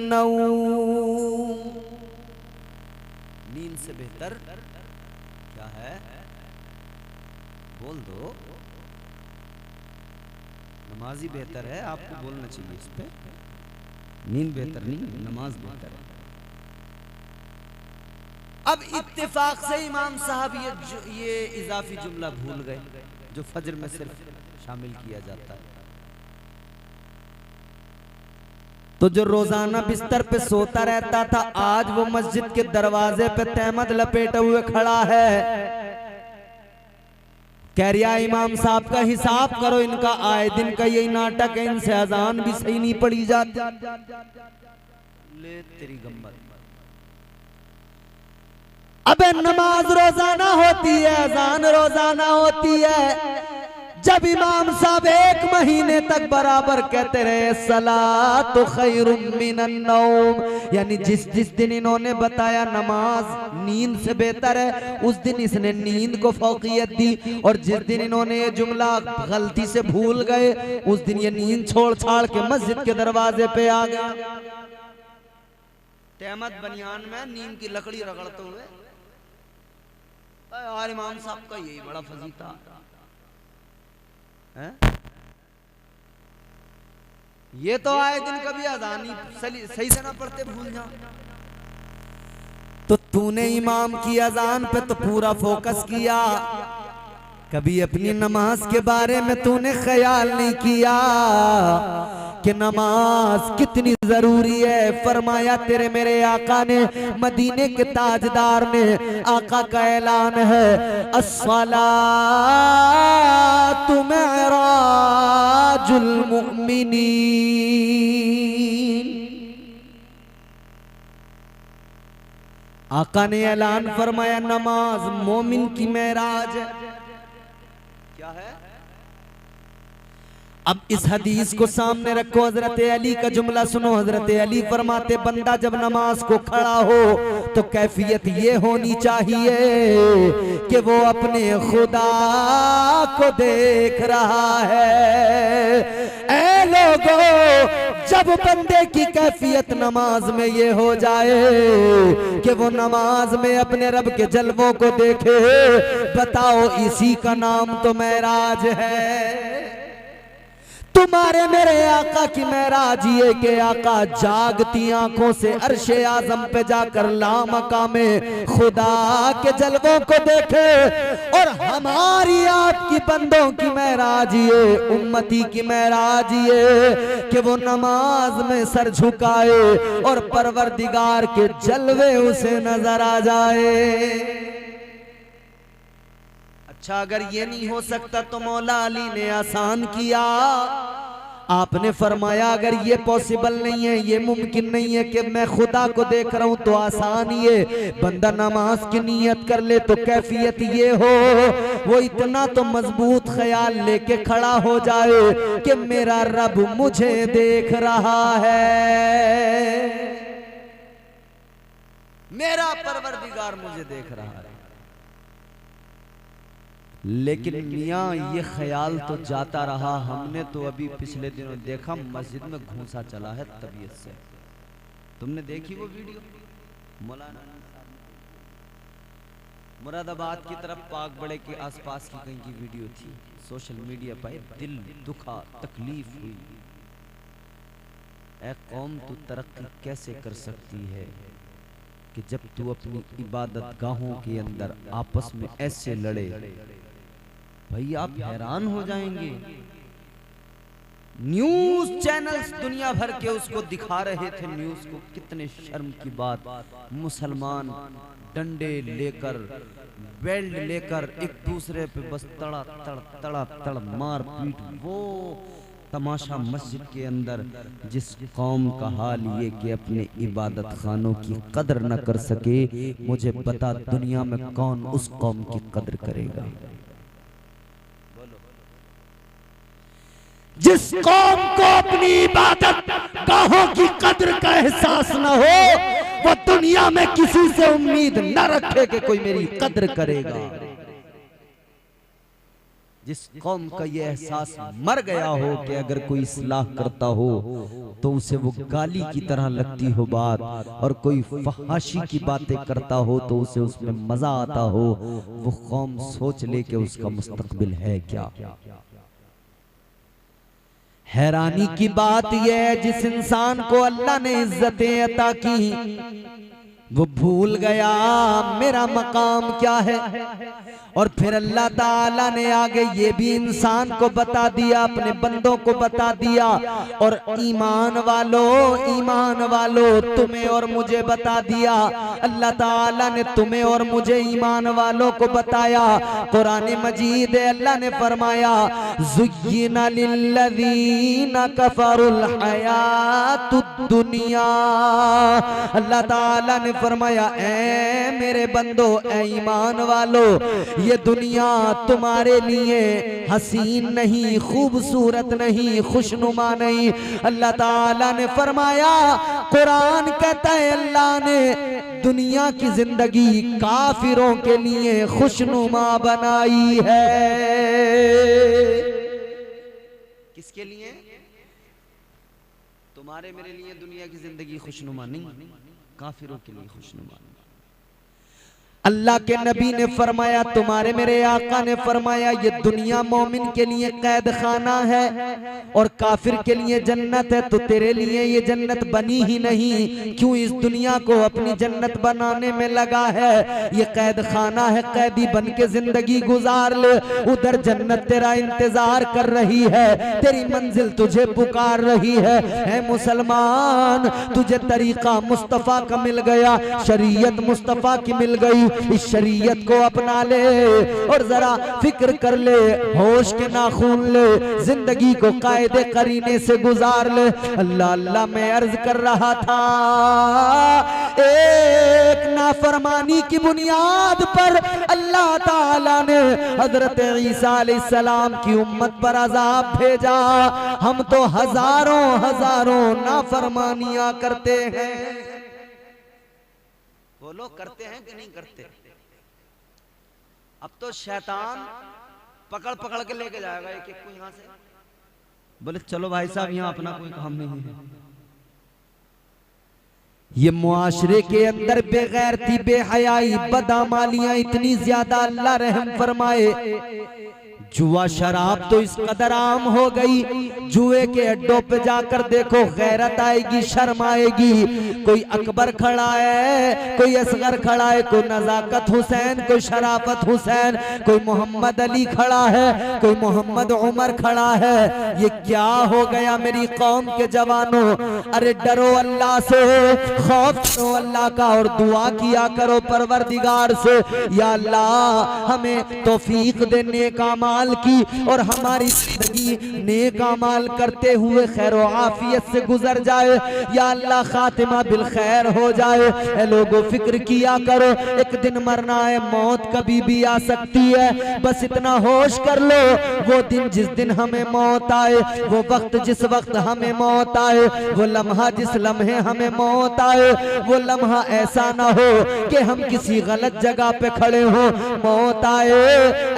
नौम। नींद से बेहतर क्या है? बोल दो। नमाज ही बेहतर है, आपको बोलना चाहिए इस पे। नींद बेहतर नहीं, नमाज बेहतर है। अब इत्तेफाक से इमाम साहब ये इजाफी जुमला भूल गए जो फजर में सिर्फ शामिल किया जाता है। तो जो रोजाना बिस्तर पे सोता रहता था, आज वो मस्जिद के दरवाजे पे तहमद लपेटे हुए खड़ा है, कह रिया इमाम साहब का हिसाब करो, इनका आए दिन का यही नाटक है, इनसे अजान भी सही नहीं पड़ी जाती। ले तेरी गम्मत। अबे नमाज रोजाना होती है, अजान रोजाना होती है। जब इमाम साहब 1 महीने तक बराबर कहते रहे सलातु खैरुम मिनन नौम, यानी जिस दिन इन्होंने बताया नमाज नींद से बेहतर है, उस दिन इसने नींद को फौकियत दी, और जिस दिन इन्होंने ये जुमला गलती से भूल गए, उस दिन ये नींद छोड़ छाड़ के मस्जिद के दरवाजे पे आ गया। तहमद बनियान में नींद की लकड़ी रगड़ते हुए, यार इमाम साहब का यही बड़ा फजीता है? ये तो आए दिन कभी अजानी सही से ना पढ़ते, भूल जा। तो तूने इमाम की अजान पे तो पूरा फोकस किया, कभी अपनी नमाज के बारे में तूने ख्याल नहीं किया कि नमाज कितनी जरूरी है। फरमाया तेरे मेरे आका ने, मदीने के ताजदार ने, आका का ऐलान है, अस्सलातु मिअराजुल मुमिनीन। आका ने ऐलान फरमाया नमाज मोमिन की मेराज है। क्या है? अब इस हदीस को सामने रखो, हजरत अली का जुमला सुनो। हजरत अली फरमाते बंदा जब नमाज को खड़ा हो तो कैफियत ये होनी चाहिए कि वो अपने खुदा को देख रहा है। ऐ लोगों, जब बंदे की कैफियत नमाज में ये हो जाए कि वो नमाज में अपने रब के जलवों को देखे, बताओ इसी का नाम तो मेराज है। तुम्हारे मेरे आका की मेराज ये के आका जागती आंखों से अर्शे आजम पे जाकर लामकामे खुदा के जलवों को देखे, और हमारी आपकी बंदों की मेराज ये, उम्मती की मेराज ये कि वो नमाज में सर झुकाए और परवरदिगार के जलवे उसे नजर आ जाए। अच्छा अगर ये नहीं हो सकता तो मौला अली ने आसान किया। आपने फरमाया अगर ये पॉसिबल नहीं है, ये मुमकिन नहीं है कि मैं खुदा को देख रहा हूं, तो आसान ये बंदा नमाज की नियत कर ले तो कैफियत ये हो, वो इतना तो मजबूत ख्याल लेके खड़ा हो जाए कि मेरा रब मुझे देख रहा है, मेरा परवरदिगार मुझे देख रहा है। लेकिन मियाँ ये ख्याल तो जाता रहा। हमने तो अभी पिछले दिनों देखा मस्जिद में घूंसा चला है तबीयत से। तुमने देखी वो वीडियो? मौलाना मुरादाबाद की तरफ पाक बड़े के आसपास की कहीं की वीडियो थी, सोशल मीडिया पर दिल दुखा, तकलीफ हुई। ऐ कौम तू तरक्की कैसे कर सकती है कि जब तू अपनी इबादत गाहों के अंदर आपस में ऐसे लड़े। भाई आप हैरान हो जाएंगे। न्यूज चैनल्स दुनिया भर के उसको दिखा रहे थे न्यूज को। कितने शर्म की बात, मुसलमान डंडे लेकर बेल्ट लेकर एक दूसरे पे बस तड़ा तड़ तड़ा तड़ मार पीट। वो तमाशा मस्जिद के अंदर। जिस कौम का हाल ये कि अपने इबादत खानों की कदर न कर सके, मुझे बता दुनिया में कौन उस कौम की कदर करेगा? जिस कौम को अपनी इबादत गाहों की कदर का एहसास न हो, वो दुनिया में किसी से उम्मीद न रखे कि कोई मेरी कदर करेगा। जिस कौम का ये एहसास मर गया हो कि अगर कोई इस्लाह करता हो तो उसे वो गाली की तरह लगती हो बात, और कोई फहाशी की बातें करता हो तो उसे उसमें मजा आता हो, वो कौम सोच ले कि उसका मुस्तकबिल है क्या। हैरानी की बात यह है जिस इंसान को अल्लाह ने इज्जतें अता की वो भूल गया मेरा मकाम क्या है। और फिर अल्लाह ताला ने आगे ये भी इंसान को बता दिया, अपने बंदों को बता दिया। और ईमान वालों तुम्हें और मुझे बता दिया। अल्लाह ताला ने तुम्हें और मुझे ईमान वालों को बताया। कुरान मजीद अल्लाह ने फरमाया ज़ुय्यिना लिल्लज़ीना कफ़रुल हयातुद दुनिया। अल्लाह ताला ने फरमाया ऐ मेरे बंदो, ऐ ईमान वालों, ये दुनिया तुम्हारे लिए हसीन नहीं, खूबसूरत नहीं, खुशनुमा नहीं। अल्लाह ताला ने फरमाया, कुरान कहता है अल्लाह ने दुनिया की जिंदगी काफिरों के लिए खुशनुमा बनाई है। किसके लिए? तुम्हारे मेरे लिए दुनिया की जिंदगी खुशनुमा नहीं, काफिरों के लिए खुशनुमा। अल्लाह के नबी ने फरमाया, तुम्हारे मेरे आका ने फरमाया, ये दुनिया मोमिन के लिए कैद खाना है और काफिर के लिए जन्नत है। तो तेरे लिए ये जन्नत बनी ही नहीं, क्यों इस दुनिया को अपनी जन्नत बनाने में लगा है? ये कैद खाना है, कैदी बन के जिंदगी गुजार ले। उधर जन्नत तेरा इंतजार कर रही है, तेरी मंजिल तुझे पुकार रही है। ऐ मुसलमान, तुझे तरीका मुस्तफा का मिल गया, शरीयत मुस्तफा की मिल गई। इस शरीयत को अपना ले और जरा फिक्र कर ले, होश के नाखून ले, जिंदगी को कायदे करीने से गुजार ले। अल्लाह अल्लाह मैं अर्ज कर रहा था, एक नाफरमानी की बुनियाद पर अल्लाह ताला ने हजरत ईसा अलैहिस्सलाम की उम्मत पर अजाब भेजा। हम तो हजारों नाफरमानियां करते हैं। बोलो करते हैं कि नहीं करते? अब तो शैतान पकड़ के लेके जाएगा एक एक को यहां से। बोले चलो भाई साहब, यहां अपना कोई काम नहीं है। ये मुआशरे के अंदर बेगैरती, बेहयाई, बदअमालियां इतनी ज्यादा, अल्लाह रहम फरमाए। जुआ शराब तो इस कदर आम हो गई, जुए के अड्डों पे जाकर देखो, गैरत आएगी, शर्म आएगी। कोई अकबर खड़ा है, कोई असगर खड़ा है, कोई नजाकत हुसैन, कोई शराफत हुसैन, कोई मोहम्मद अली खड़ा है, कोई मोहम्मद उमर खड़ा है। ये क्या हो गया मेरी कौम के जवानों? अरे डरो अल्लाह से, खौफ करो अल्लाह का और दुआ किया करो परवरदिगार से, या अल्लाह हमें तौफीक देने का माल अमाल की और हमारी जिंदगी नेक अमाल करते हुए खैर व आफियत से गुजर जाए। या अल्लाह खातिमा बिल खैर हो जाए। ए लोगों, फिक्र किया करो, एक दिन मरना है, मौत कभी भी आ सकती है। बस इतना होश कर लो, वो दिन जिस दिन हमें मौत आए, वो वक्त जिस वक्त हमें मौत आए, वो लम्हा जिस लम्हे हमें मौत आए, वो लम्हा ऐसा ना हो कि हम किसी गलत जगह पे खड़े हो, मौत आए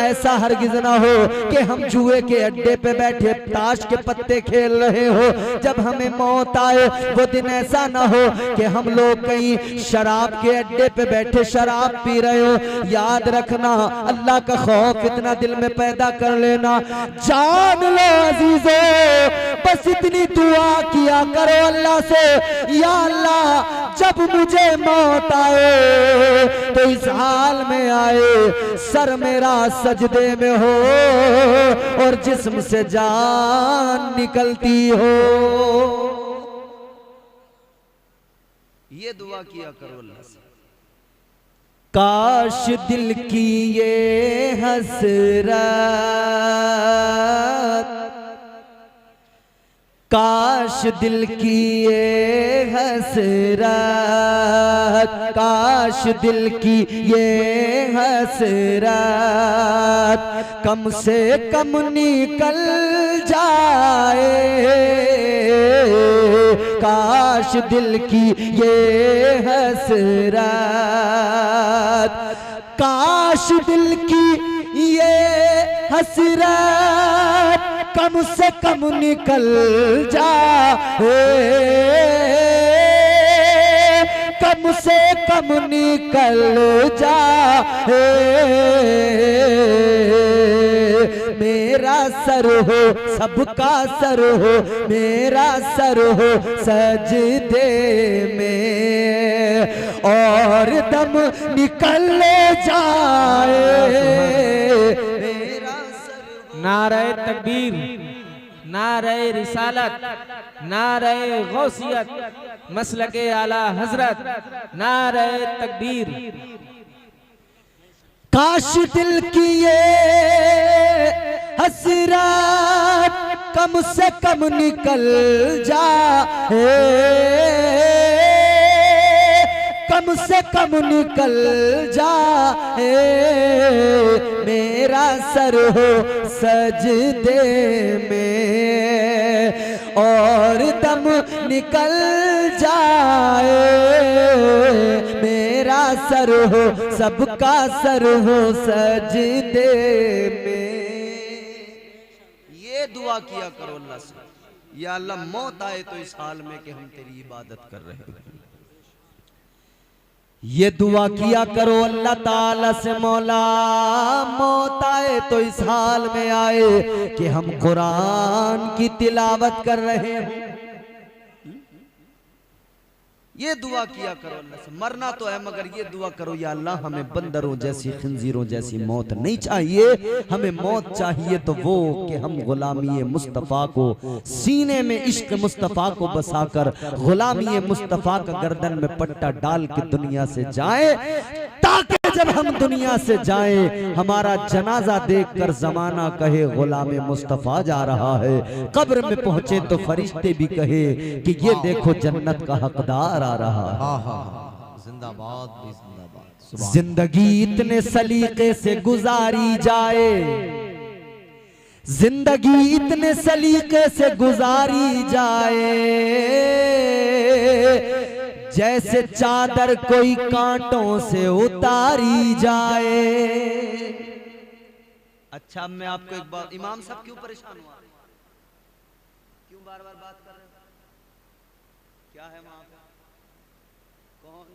ऐसा हरगिज ना हो कि हम जुए के अड्डे पे बैठे ताश के पत्ते खेल रहे हो। जब हमें मौत आए वो दिन ऐसा ना हो कि हम लोग कहीं शराब के अड्डे पे बैठे शराब पी रहे हो। याद रखना, अल्लाह का खौफ इतना दिल में पैदा कर लेना। जान लो अजीजों, बस इतनी दुआ किया करो अल्लाह से, या अल्लाह जब मुझे मौत आए तो इस हाल में आए, सर मेरा सजदे में हो और जिस्म से जान निकलती हो। ये दुआ किया करो अल्लाह से। काश दिल की ये हसरत, काश दिल की ये हसरत, काश दिल की ये हसरत कम से कम निकल जाए। काश दिल की ये हसरत, काश दिल की ये हसरत कम से कम निकल जाए, कम से कम निकल जाए। मेरा सर हो सबका सर हो, मेरा सर हो सजदे में और दम निकल जाए। नारे तकबीर, नारे रिसालत, नारे गौसियत, मसलके आला हजरत, नारे तकबीर। काश दिल की ये हसरत कम से कम निकल जाए, कम से कम निकल जाए। मेरा सर हो सजदे में और दम निकल जाए। मेरा सर हो सबका सर हो सजदे में। ये दुआ किया करो अल्लाह से, या अल्लाह मौत आए तो इस हाल में कि हम तेरी इबादत कर रहे हैं। ये दुआ किया करो अल्लाह ताला से, मौला मौत आए तो इस हाल में आए कि हम कुरान की तिलावत कर रहे हैं। ये दुआ किया करो अल्लाह से। मरना तो है मगर ये दुआ करो, या अल्लाह हमें बंदरों जैसी खिंजीरों जैसी मौत नहीं चाहिए, हमें मौत चाहिए तो वो कि हम गुलामी मुस्तफ़ा को सीने में इश्क मुस्तफ़ा को बसाकर गुलामी मुस्तफ़ा का गर्दन में पट्टा डाल के दुनिया से जाए, ताकि जब हम दुनिया से जाएं हमारा जनाजा देखकर जमाना कहे गुलाम मुस्तफ़ा जा रहा है। कब्र में पहुंचे तो फरिश्ते भी कहे कि ये देखो जन्नत का हकदार आ रहा है। जिंदाबाद जिंदाबाद। जिंदगी इतने सलीके से गुजारी जाए, जिंदगी इतने सलीके से गुजारी जाए, जैसे चादर कोई कांटों से उतारी जाए। अच्छा, मैं आपको एक बात, इमाम साहब क्यों परेशान हुआ, क्यों बार बार बात कर रहे हैं, क्या है वहां पे, कौन?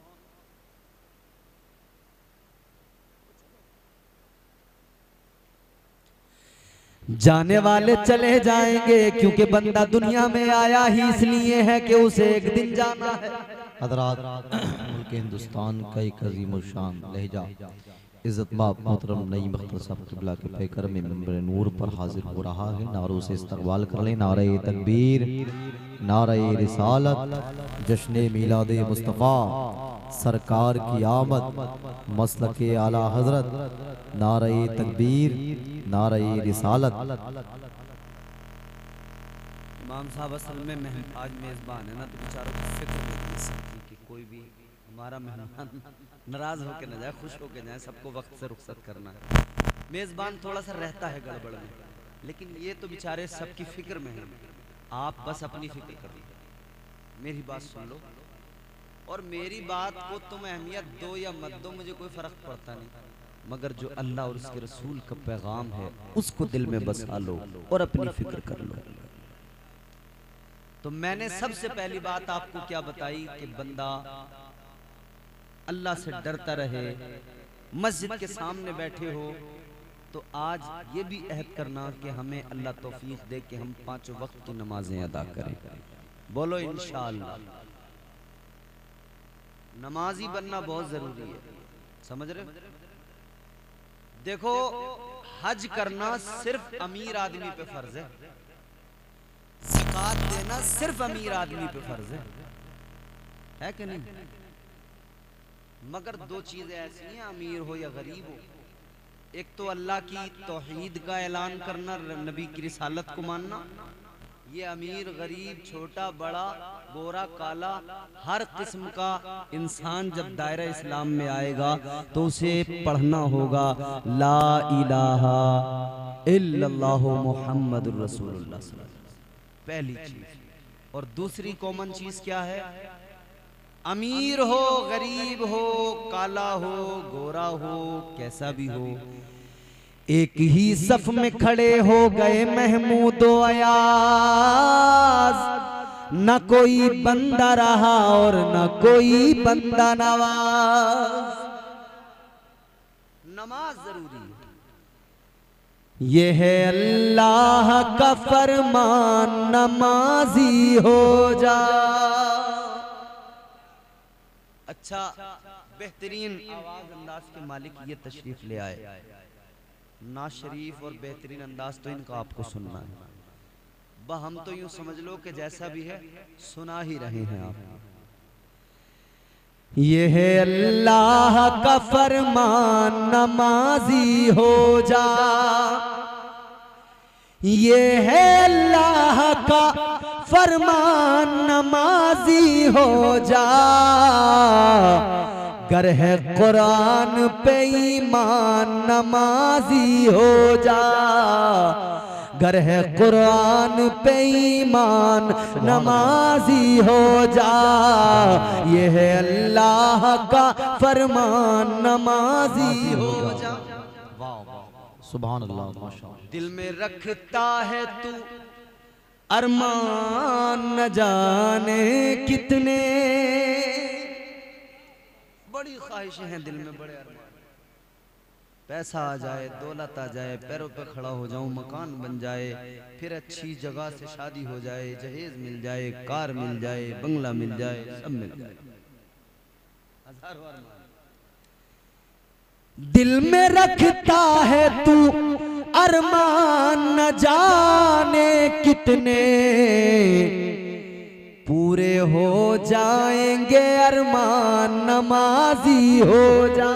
जाने वाले चले जाएंगे, क्योंकि बंदा दुनिया में आया ही इसलिए है कि उसे एक दिन जाना है। हज़रात, मुल्क हिंदुस्तान का एक अजीम शान लहजा इज़्ज़त-माब मोहतरम नईम अख्तर साहब क़िबला के पैकर में मिंबर नूर पर हाजिर हो रहा है। नारों से इस्तक़बाल कर लें। नारे तकबीर, नारे रिसालत, जश्न मीलाद मुस्तफ़ा सरकार की आमद, मसलके आला हजरत, नारे तकबीर, नारे रिसालत। इमाम साहब असल में आज मेज़बान है ना, तो बेचारों को फिक्र लगी सबकी कि कोई भी हमारा मेहमान नाराज होके न जाए, खुश होके जाए, सबको वक्त से रुखसत करना है। मेज़बान थोड़ा सा रहता है गड़बड़ में, लेकिन ये तो बेचारे सबकी फिक्र में है। आप बस अपनी फिक्र करिए, मेरी बात सुन लो, और मेरी बात को तुम अहमियत दो या मत दो, मुझे कोई फर्क पड़ता नहीं, मगर जो अल्लाह और उसके रसूल का पैगाम है उसको दिल में बसा लो और अपनी फिक्र कर लो। तो मैंने सबसे पहली बात आपको क्या बताई कि बंदा अल्लाह से डरता रहे। मस्जिद के सामने बैठे हो तो आज ये भी अहद करना कि हमें अल्लाह तौफीक दे कि हम 5 वक्त की नमाजें अदा करें। बोलो इंशाअल्लाह। नमाजी बनना बहुत जरूरी है, समझ रहे? देखो, हज करना सिर्फ अमीर आदमी पे फर्ज है, ज़कात देना सिर्फ अमीर आदमी पे फर्ज है कि नहीं? मगर दो चीजें ऐसी हैं, अमीर हो या गरीब हो, एक तो अल्लाह की तौहीद का ऐलान करना, नबी की रिसालत को मानना। ये अमीर गरीब छोटा बड़ा गोरा काला हर किस्म का इंसान जब दायरा इस्लाम में आएगा तो उसे पढ़ना होगा ला इलाहा इल्लल्लाहु मुहम्मदुर रसूलुल्लाह, पहली चीज। और दूसरी कॉमन चीज क्या है? अमीर हो गरीब हो काला हो गोरा हो कैसा भी हो, एक ही सफ में खड़े हो गए महमूदो अयाज, न कोई बंदा रहा और न कोई बंदा नवाज। नमाज जरूरी है, ये है अल्लाह का फरमान, नमाजी हो जा। अच्छा, बेहतरीन आवाज अंदाज के मालिक ये तशरीफ ले आए, ना शरीफ और बेहतरीन अंदाज तो इनका आपको सुनना है। हम तो यूं समझ लो कि जैसा भी है सुना ही रहे हैं आप। ये है अल्लाह का फरमान, नमाजी हो जा। ये है अल्लाह का फरमान, नमाजी हो जा। गर है कुरान पे ईमान, नमाजी हो जा। गर है कुरान पे ईमान, नमाजी हो जा। ये है अल्लाह का फरमान, नमाजी हो जा। सुभान अल्लाह, माशाअल्लाह। दिल में रखता है तू अरमान, न जाने कितने, बड़ी ख्वाहिशें हैं दिल में, बड़े अरमान। पैसा आ जाए, दौलत आ जाए, पैरों पे खड़ा हो जाऊं, मकान बन जाए, फिर अच्छी जगह से शादी हो जाए, जहेज मिल जाए, कार मिल जाए, बंगला मिल जाए, सब मिल जाए, हजारों अरमान। दिल में रखता है तू अरमान, न जाने कितने, पूरे हो जाएंगे अरमान, नमाजी हो जा।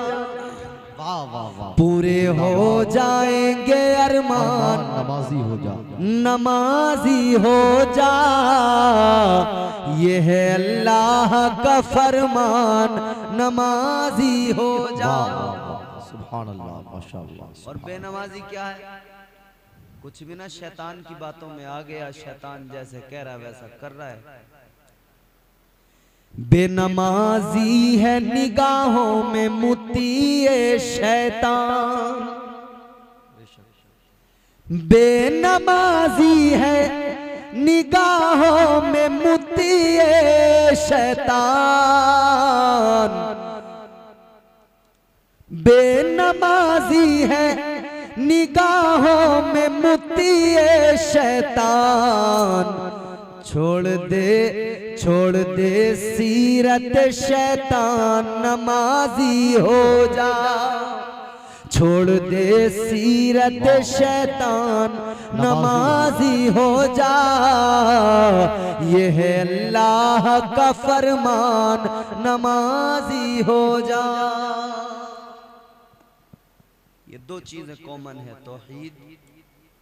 वाह वाह वाह। पूरे हो जाएंगे अरमान, नमाजी हो जा। नमाजी हो जा। ये है अल्लाह का फरमान, नमाजी हो जा। सुभान अल्लाह, माशाअल्लाह। और बेनमाजी क्या है? कुछ भी ना, शैतान की बातों में आ गया, शैतान जैसे कह रहा है वैसा कर रहा है। बेनमाजी है निगाहों में मुतीए शैतान, बेनमाजी है निगाहों में मुतीए शैतान। बेनमाजी है निगाहों में मुतीए शैतान। छोड़ दे सीरत शैतान, नमाजी हो जा। छोड़ दे सीरत शैतान, नमाजी हो जा। ये है अल्लाह का फरमान, नमाजी हो जा। ये दो चीजें कॉमन है, तौहीद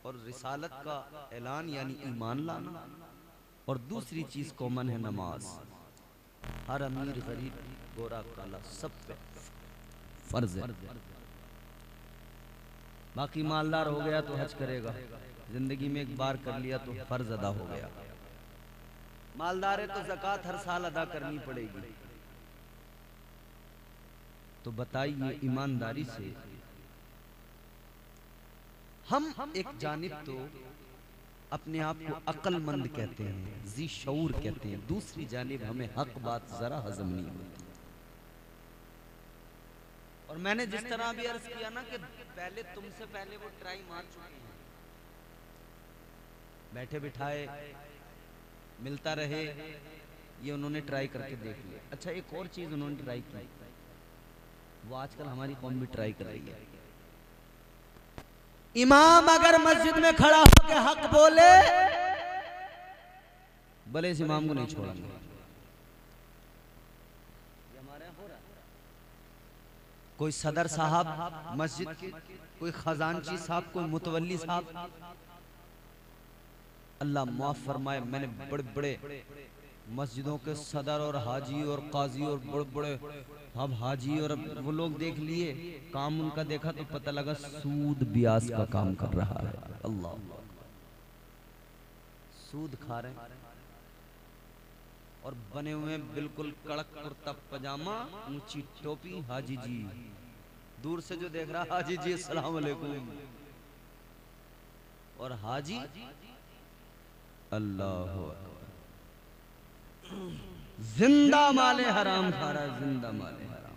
और रिसालत का ऐलान यानी ईमान लाना, और दूसरी चीज कॉमन है नमाज। हर अमीर गरीब गोरा काला सब पे फर्ज है। बाकी मालदार हो गया तो हज करेगा, जिंदगी में एक बार कर लिया तो फर्ज अदा हो गया। मालदार है तो ज़कात हर साल अदा करनी पड़ेगी। तो बताइए ईमानदारी से हम एक जानिब तो अपने आप को अक्लमंद कहते हैं, जी शऊर कहते हैं, दूसरी जानिब हमें हक बात जरा हजम नहीं होती। और मैंने जिस तरह भी अर्ज किया ना कि पहले तुमसे पहले वो ट्राई मार चुके हैं, बैठे बिठाए मिलता रहे, ये उन्होंने ट्राई करके देख लिया। अच्छा एक और चीज उन्होंने ट्राई की, वो आजकल हमारी कौम भी ट्राई कर रही है। इमाम अगर मस्जिद में खड़ा होकर हक बोले, भले इस इमाम को नहीं छोड़ेंगे। कोई सदर साहब मस्जिद के, कोई खजानची साहब, कोई मुतवल्ली साहब, अल्लाह माफ फरमाए, मैंने बड़े बड़े मस्जिदों के सदर और हाजी और काजी और बड़े बड़े अब हाजी और वो लोग देख लिए, काम उनका देखा तो पता लगा सूद ब्याज का काम कर रहा है। अल्लाह, सूद खा रहे हैं और बने हुए बिल्कुल कड़क कुर्ता पजामा, ऊंची टोपी, हाजी जी। दूर से जो देख रहा हाजी जी अस्सलाम वालेकुम, और हाजी अल्लाह जिंदा माले हराम खा रहा है, जिंदा माले हराम।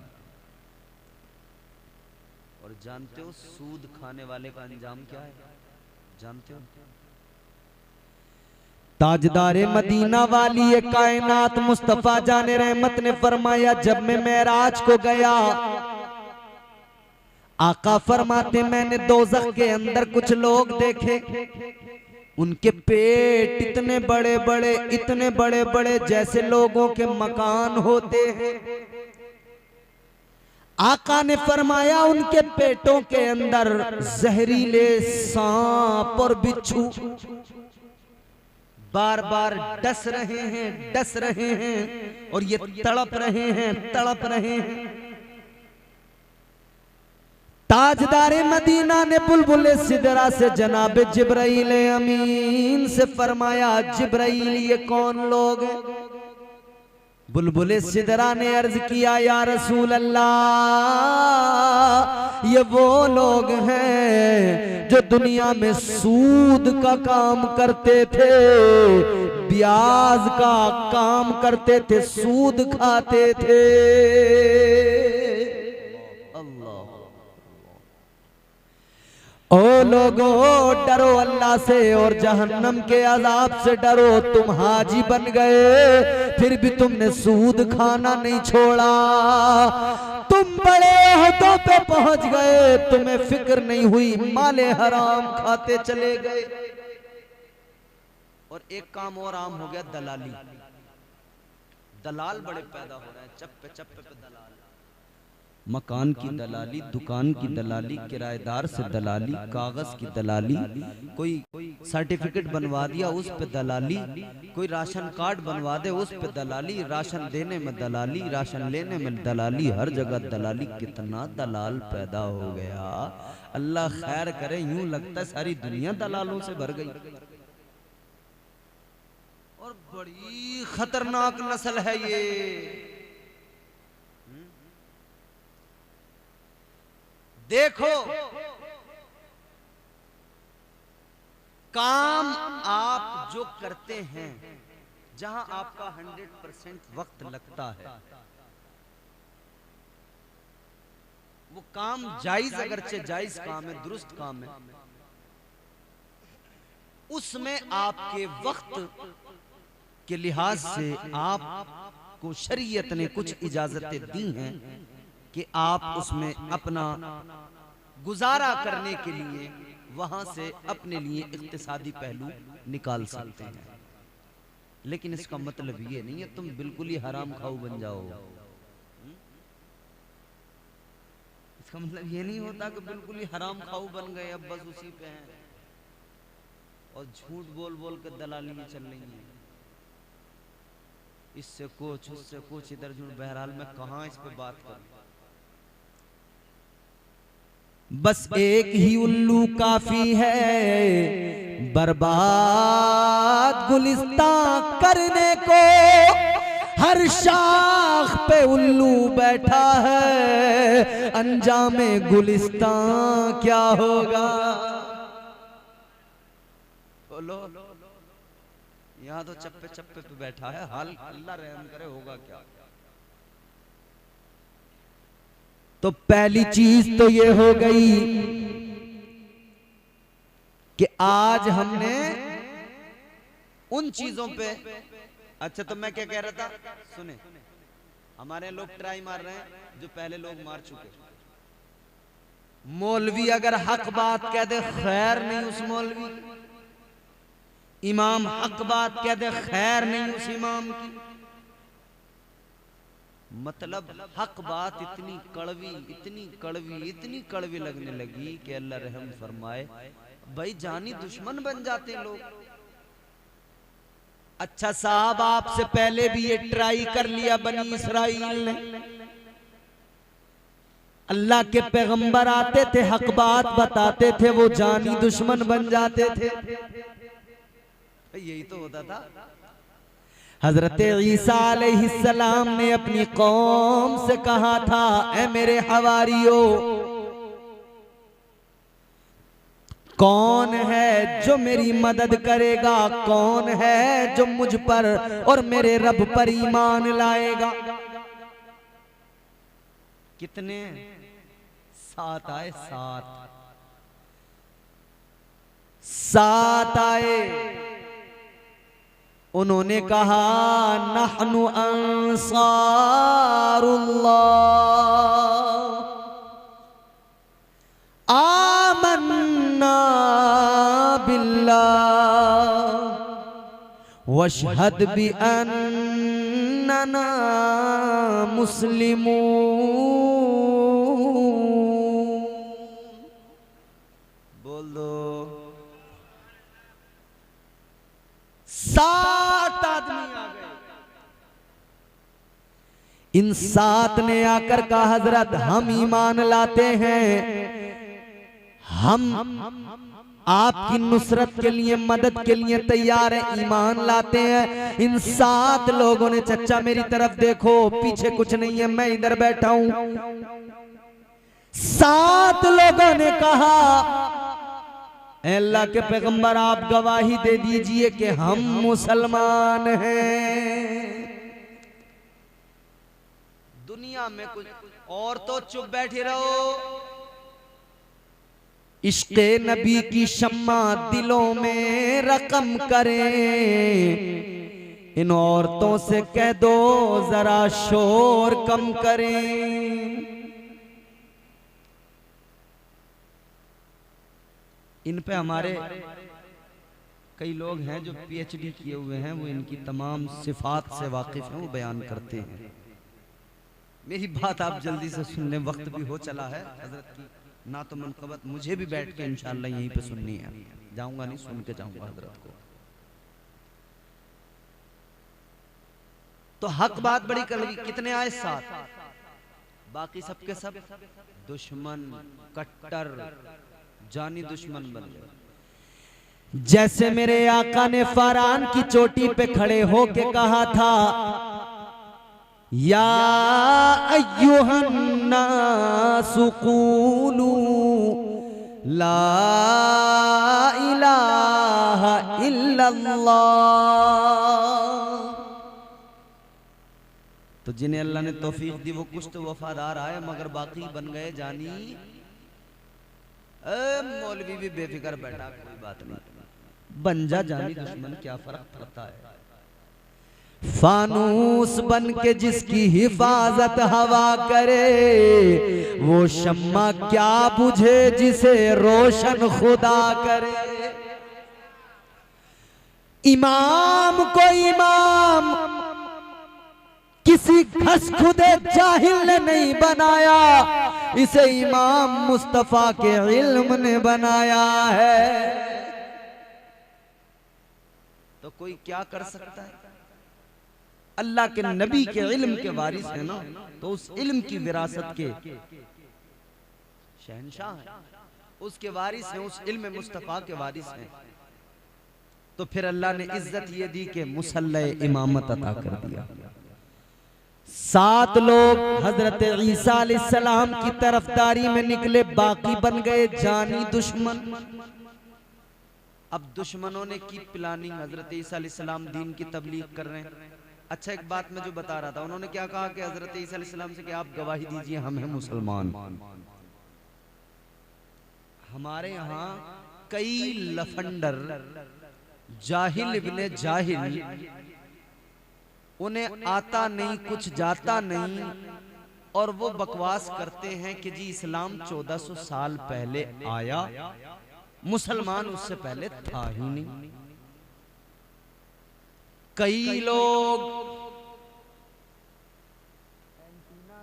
और जानते हो सूद खाने वाले का अंजाम क्या है? जानते हो? ताजदारे मदीना वाली ये कायनात मुस्तफा जाने रहमत ने फरमाया, जब मैं मेराज को गया, आका फरमाते मैंने दोज़ख के अंदर कुछ लोग देखे, उनके पेट इतने बड़े बड़े, इतने बड़े बड़े जैसे लोगों के मकान होते हैं। आका ने फरमाया उनके पेटों के अंदर जहरीले सांप और बिच्छू बार बार डस रहे हैं, डस रहे हैं, और ये तड़प रहे हैं, तड़प रहे हैं। ताजदारे मदीना ने बुलबुले सिदरा से जनाब जिब्राइल अमीन से फरमाया, जिब्राइल ये कौन लोग हैं? बुलबुले सिदरा ने अर्ज किया, या रसूल अल्लाह, ये वो लोग हैं जो दुनिया में सूद का काम करते थे, ब्याज का काम करते थे, सूद खाते थे। ओ लोगो, डरो अल्लाह से और जहन्नम के अजाब से डरो। तुम हाजी बन गए, फिर भी तुमने सूद खाना नहीं छोड़ा। तुम बड़े ओहदों पे पहुंच गए, तुम्हें फिक्र नहीं हुई, माले हराम खाते चले गए। और एक काम और आम हो गया, दलाली। दलाल बड़े पैदा हो रहे हैं, चप्पे चप्पे पे दलाल, मकान की दलाली, दुकान की दलाली, किराएदार से दलाली, कागज की दलाली, कोई सर्टिफिकेट बनवा दिया उस पे दलाली, कोई राशन कार्ड बनवा दे उस पे दलाली, राशन देने में दलाली, राशन लेने में दलाली, हर जगह दलाली। कितना दलाल पैदा हो गया, अल्लाह खैर करे। यूं लगता है सारी दुनिया दलालों से भर गई। और बड़ी खतरनाक नस्ल है ये। देखो, काम आप जो करते हैं, जहां आपका 100% वक्त लगता है, वो काम जायज, अगरचे जायज काम है, दुरुस्त काम है, उसमें आपके वक्त के लिहाज से आपको शरीयत ने कुछ इजाजतें दी हैं कि आप उसमें अपना गुजारा करने के लिए वहां से अपने लिए इक्तिसादी पहलू निकाल सकते हैं। लेकिन इसका मतलब ये नहीं है तुम बिल्कुल ही हराम खाऊ बन जाओ। इसका मतलब ये नहीं होता कि बिल्कुल ही हराम खाऊ बन गए, अब बस उसी पे हैं और झूठ बोल बोल के दलालियां चल रही हैं, इससे कुछ उससे कुछ इधर झूठ। बहरहाल मैं कहाँ इस पे बात करूं। बस एक ही उल्लू काफी है बर्बाद गुलिस्तां करने को, हर शाख पे उल्लू बैठा है, अंजामे गुलिस्तां क्या होगा। बोलो, यहाँ तो चप्पे चप्पे पे बैठा है, हाल अल्लाह रहम करे होगा क्या। तो पहली चीज तो ये हो गई कि आज हमने उन चीजों पे, अच्छा तो मैं क्या कह रहा था, सुने, हमारे लोग ट्राई मार रहे हैं जो पहले लोग मार चुके। मौलवी अगर हक बात कह दे खैर नहीं उस मौलवी, इमाम हक बात कह दे खैर नहीं उस इमाम की। मतलब हक बात इतनी कड़वी इतनी कड़वी इतनी कड़वी लगने लगी कि अल्लाह रहम फरमाए, भाई जानी दुश्मन बन जाते हैं लोग। अच्छा साहब, आपसे पहले भी ये ट्राई कर लिया बनी इसराइल ने। अल्लाह के पैगंबर आते थे, हक बात बताते थे, वो जानी दुश्मन बन जाते थे। यही तो होता था। हजरत ईसा अलैहिस्सलाम ने अपनी कौम से कहा था, ऐ मेरे हवारियो, कौन है जो मेरी मदद करेगा, कौन है जो मुझ पर और मेरे रब पर ईमान लाएगा। कितने? 7 आए, 7 आए। उन्होंने कहा नहनु अंसारुल्लाह आमन्ना बिल्लाह वशहद बि अन्नना मुस्लिमून। बोल दो। 7 आदमी आ गए। इन 7 ने आकर कहा, हजरत हम ईमान लाते हैं, हम आपकी नुसरत के लिए मदद के लिए तैयार है, ईमान लाते हैं। इन 7 लोगों ने, चचा मेरी तरफ देखो, पीछे कुछ नहीं है, मैं इधर बैठा हूं। 7 लोगों ने कहा, अल्लाह के पैगंबर आप गवाही दे दीजिए कि हम मुसलमान हैं। दुनिया में कुछ और तो चुप बैठे रहो। इश्क़े नबी की शम्मा दिलों में रकम करें, इन औरतों से कह दो जरा शोर कम करें। इन पे हमारे कई लोग हैं जो पीएचडी किए हुए हैं, वो इनकी तमाम सिफात से वाकिफ हैं, वो बयान करते हैं। मेरी बात आप जल्दी से सुन लें, वक्त भी हो चला है हजरत की ना तो मनकबत मुझे भी बैठ के इंशाअल्लाह यहीं पे सुननी है, जाऊंगा नहीं, सुन के जाऊंगा हजरत को। तो हक बात बड़ी कड़वी। कितने आए? 7। बाकी सबके सब दुश्मन, कट्टर जानी दुश्मन बन गए। जैसे मेरे आका ने फरान की चोटी पे खड़े होके कहा था, या अय्युहन्नासु क़ूलू ला इलाहा इल्लल्लाह। तो जिन्हें अल्लाह ने तौफीक दी वो कुछ तो वफादार आए, मगर बाकी बन गए जानी। मौलवी भी बेफिक्र बैठा, कोई बात नहीं, बन जा जानी दुश्मन, क्या फर्क पड़ता है। फानूस बन के जिसकी हिफाजत हवा करे, वो शम्मा क्या बुझे जिसे रोशन खुदा करे। इमाम को इमाम किसी घस खुदे जाहिल ने नहीं बनाया, इसे इमाम मुस्तफा के इल्म ने बनाया है। तो कोई क्या कर सकता है? अल्लाह के नबी के इल्म के वारिस है ना, तो उस इल्म की विरासत के शहंशाह हैं, उसके वारिस हैं, उस इल्म मुस्तफा के वारिस हैं। तो फिर अल्लाह ने इज्जत ये दी कि मुसल्ला इमामत अता कर दिया। 7 लोग हजरत ईसा अलैहिस्सलाम की तरफदारी में निकले, बाकी बन गए जानी दुश्मन। अब दुश्मनों ने की प्लानिंग, हजरत ईसा अलैहिस्सलाम दीन की तबलीग कर रहे हैं। अच्छा, एक बात मैं जो बता रहा था, उन्होंने क्या कहा कि हजरत ईसा अलैहिस्सलाम से कि आप गवाही दीजिए हम हैं मुसलमान। हमारे यहाँ कई लफंडर जाहिल इब्ने जाहिल, उन्हें आता नहीं कुछ जाता नहीं, और वो बकवास करते हैं कि जी इस्लाम 1400 साल पहले आया, मुसलमान उससे पहले था ही नहीं। कई लोग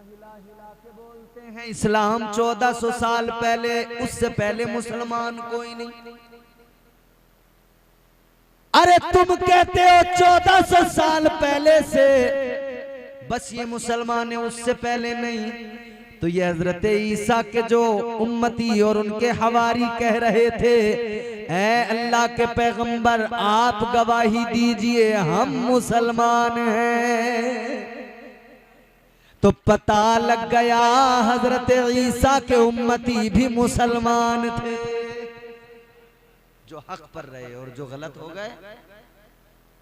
हिला के बोलते हैं इस्लाम 1400 साल पहले, उससे पहले मुसलमान कोई नहीं। अरे तुम कहते हो 1400 साल पहले से बस ये मुसलमान है, उससे पहले नहीं। तो ये हजरत ईसा के जो उम्मती और उनके हवारी कह रहे थे, ऐ अल्लाह के पैगंबर आप गवाही दीजिए हम मुसलमान हैं। तो पता लग गया हजरत ईसा के उम्मती भी मुसलमान थे। जो हक पर रहे और जो गलत हो गए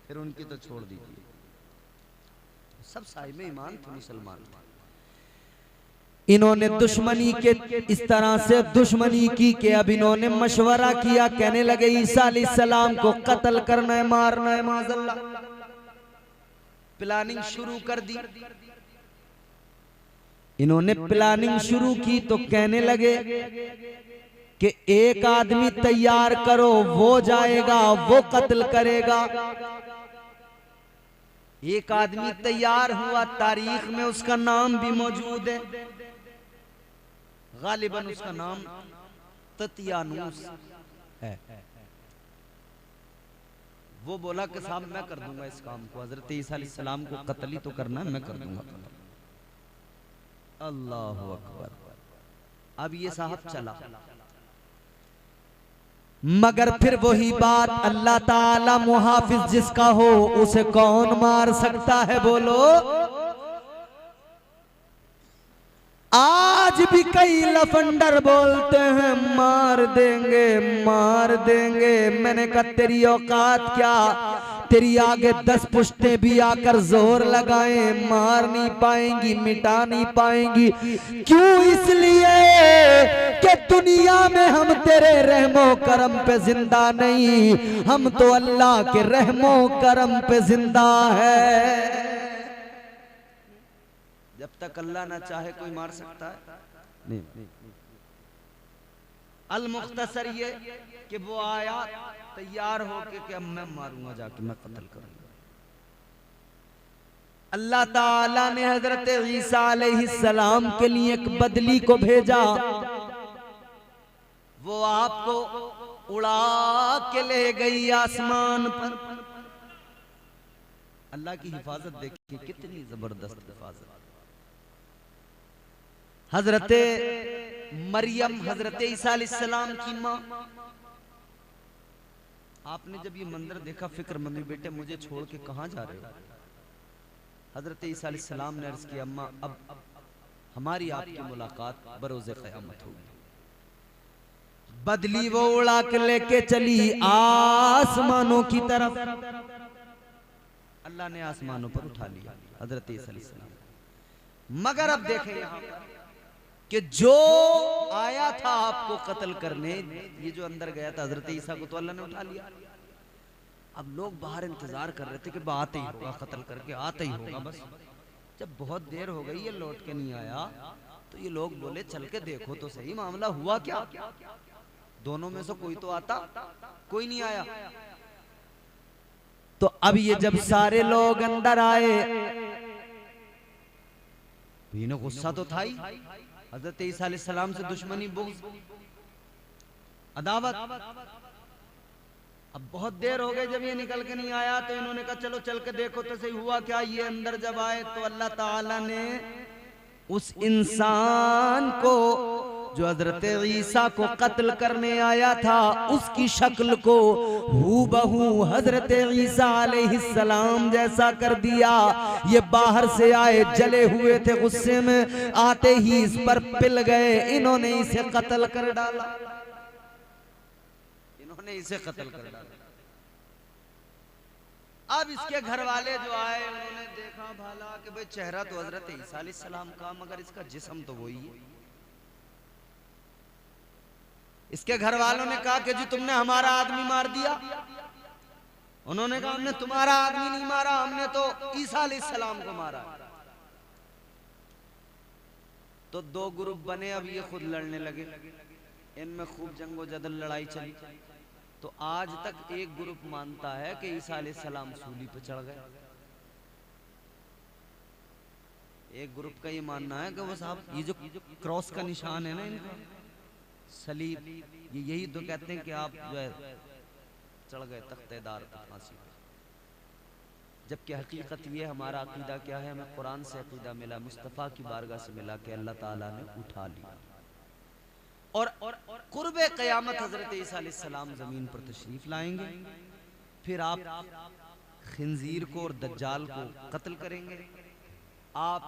फिर उनकी तो छोड़ दीजिए, सब साहिब ईमान थे, मुसलमान थे। इन्होंने दुश्मनी के इस तरह से दुश्मनी की कि अब इन्होंने मशवरा किया, कहने लगे ईसा अलैहिस्सलाम को कत्ल करना है, मारना है, माज़अल्लाह। प्लानिंग शुरू कर दी। इन्होंने प्लानिंग शुरू की तो कहने लगे कि एक आदमी तैयार करो, वो जाएगा वो कत्ल करेगा। एक आदमी तैयार हुआ, तारीख में उसका नाम भी मौजूद है, गालिबन उसका नाम ततियानुस है। वो बोला कि साहब मैं कर दूंगा इस काम को, हजरत ईसा अलैहिस्सलाम को कत्ल ही तो करना है, मैं कर दूंगा। अल्लाह अकबर। अब ये साहब चला, मगर फिर वही बात, अल्लाह ताला मुहाफिज जिसका हो उसे कौन मार सकता है बोलो। आज भी कई लफंडर बोलते हैं मार देंगे मार देंगे। मैंने कहा तेरी औकात क्या, तेरी आगे 10 पुश्तें भी आकर जोर लगाएं मार नहीं पाएंगी, मिटा नहीं पाएंगी। क्यों? इसलिए कि दुनिया में हम तेरे रहमो करम पे जिंदा नहीं, हम तो अल्लाह के रहमो करम पे जिंदा है। जब तक अल्लाह ना चाहे कोई मार सकता है नहीं। अल मुख्तसर ये कि वो आया तैयार होके कि अब मैं मारूंगा, जाके मैं कत्ल करूंगा। अल्लाह ताला ने हजरत ईसा अलैहिस्सलाम के लिए एक बदली को भेजा, वो आपको उड़ा के ले गई आसमान पर। अल्लाह की हिफाजत देखिए, कितनी जबरदस्त हिफाजत। हजरत मरियम, हजरत ईसा अलैहिस्सलाम की माँ, आपने जब ये मंजर देखा फिक्र मम्मी बेटे मुझे छोड़ के कहां जा रहे हो? हजरत ईसा अलैहिस्सलाम ने अर्ज किया अम्मा अब हमारी आपकी मुलाकात बरोज़े क़यामत होगी। बदली वो उड़ा के लेके चली आसमानों की तरफ। अल्लाह ने आसमानों पर उठा लिया हजरत ईसा अलैहिस्सलाम। मगर अब देखें यहाँ कि जो आया था आपको कत्ल करने, ये जो अंदर गया था हजरत ईसा को, तो अल्लाह ने उठा लिया। अब लोग बाहर इंतजार कर रहे थे कि आते ही होगा, कत्ल करके आते ही होगा। बस जब बहुत देर हो गई ये लौट के नहीं आया, तो ये लोग बोले चल के देखो तो सही मामला हुआ क्या। दोनों में से कोई तो आता, कोई नहीं आया। तो अब ये जब सारे लोग अंदर आए इन्हें गुस्सा तो था ही, हजरत ईसा अलैहिस्सलाम से दुश्मनी, बुग़्ज़, अदावत। अब बहुत देर हो गई जब ये निकल के नहीं आया, तो इन्होंने कहा चलो चल के देखो तो सही हुआ क्या। ये अंदर जब आए तो अल्लाह ताला ने उस इंसान को जो हजरत ईसा को कत्ल करने आया था, उसकी शक्ल को हूबहू हजरत ईसा अलैहिस्सलाम जैसा कर दिया। ये बाहर से आए, जले हुए थे, गुस्से में आते ही इस पर पिल गए, इन्होंने इसे कत्ल कर डाला, इन्होंने इसे कत्ल कर डाला। अब इसके घर वाले जो आए, उन्होंने देखा भाला कि भाई चेहरा तो हजरत ईसा अलैहिस्सलाम का, मगर इसका जिस्म तो वही है। इसके घर वालों ने कहा कि जी तुमने हमारा आदमी मार दिया। उन्होंने कहा हमने तुम्हारा आदमी नहीं मारा, हमने तो ईसा अलैहिस्सलाम को मारा। तो दो ग्रुप बने, अब ये खुद लड़ने लगे, इनमें खूब जंगो जदल लड़ाई चली। तो आज तक एक ग्रुप मानता है कि ईसा अलैहिस्सलाम सूली पर चढ़ गए, एक ग्रुप का ये मानना है कि वो साहब ये जो क्रॉस का निशान है ना इनका, सलीब, ये यही तो कहते हैं कि आप जो है चढ़ गए तख्तेदार की फांसी पर। जबकि हकीकत ये, हमारा अकीदा क्या है, हमें कुरान से अकीदा मिला, मुस्तफ़ा की बारगाह से मिला कि अल्लाह ताला ने उठा लिया। और कुर्बे क़यामत हजरत ईसा अलैहिस्सलाम जमीन पर तशरीफ लाएंगे, फिर आप खिंजीर को और दज्जाल को कत्ल करेंगे, आप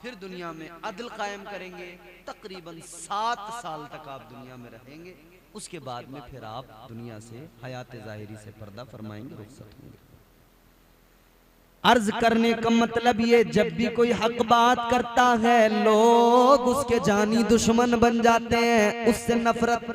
फिर दुनिया में अदल कायम करेंगे। तकरीबन 7 साल तक आप दुनिया में रहेंगे, उसके बाद में फिर आप दुनिया से हयात ज़ाहिरी से पर्दा फरमाएंगे, रुखसत होंगे। अर्ज करने का मतलब ये, जब भी कोई हक बात करता है लोग उसके जानी दुश्मन बन जाते हैं, उससे नफरत,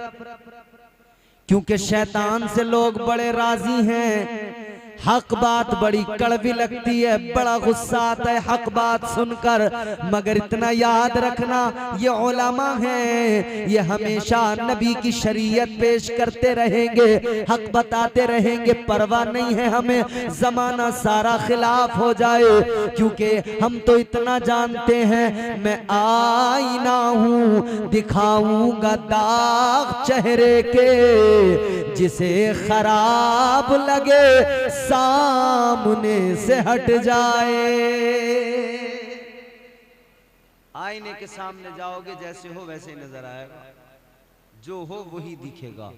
क्योंकि शैतान से लोग बड़े राजी हैं। हक बात बड़ी कड़वी लगती है, बड़ा गुस्सा आता है हक बात सुनकर, मगर इतना याद रखना ये उलमा हैं, ये हमेशा नबी की शरीयत पेश करते रहेंगे, हक बताते रहेंगे, परवाह नहीं है हमें जमाना सारा खिलाफ हो जाए, क्योंकि हम तो इतना जानते हैं मैं आईना हूँ, दिखाऊंगा दाग चेहरे के, जिसे खराब लगे सामने से हट जाए। आईने के सामने जाओगे, जैसे हो वैसे नजर आएगा, जो हो वही दिखेगा।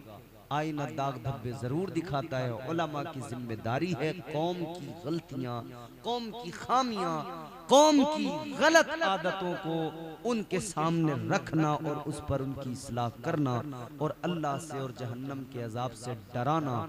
आईना दाग धब्बे जरूर दिखाता है। उलमा की जिम्मेदारी है कौम की गलतियां, कौम की खामियां, कौम की गलत आदतों को उनके सामने रखना और उस पर उनकी इस्लाह करना और अल्लाह से और जहन्नम के अजाब से डराना।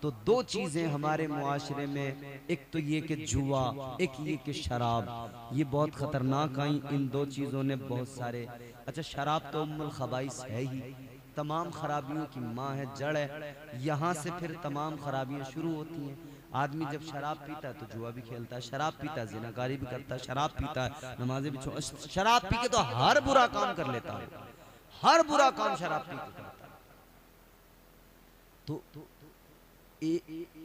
तो दो चीजें हमारे मुआशरे में, एक तो ये कि जुआ, एक ये कि शराब, ये बहुत खतरनाक आई। इन दो चीजों ने बहुत सारे, अच्छा शराब तो उम्मुल खबाइस है ही, तमाम खराबियों की माँ है, जड़ है, यहाँ से फिर तमाम खराबियाँ शुरू होती हैं। आदमी जब शराब पीता है तो जुआ भी खेलता है, शराब पीता है जिनाकारी भी करता है, शराब पीता है नमाजें भी छोड़, शराब पी के तो हर बुरा काम कर लेता है, हर बुरा काम शराब पी के करता है। तो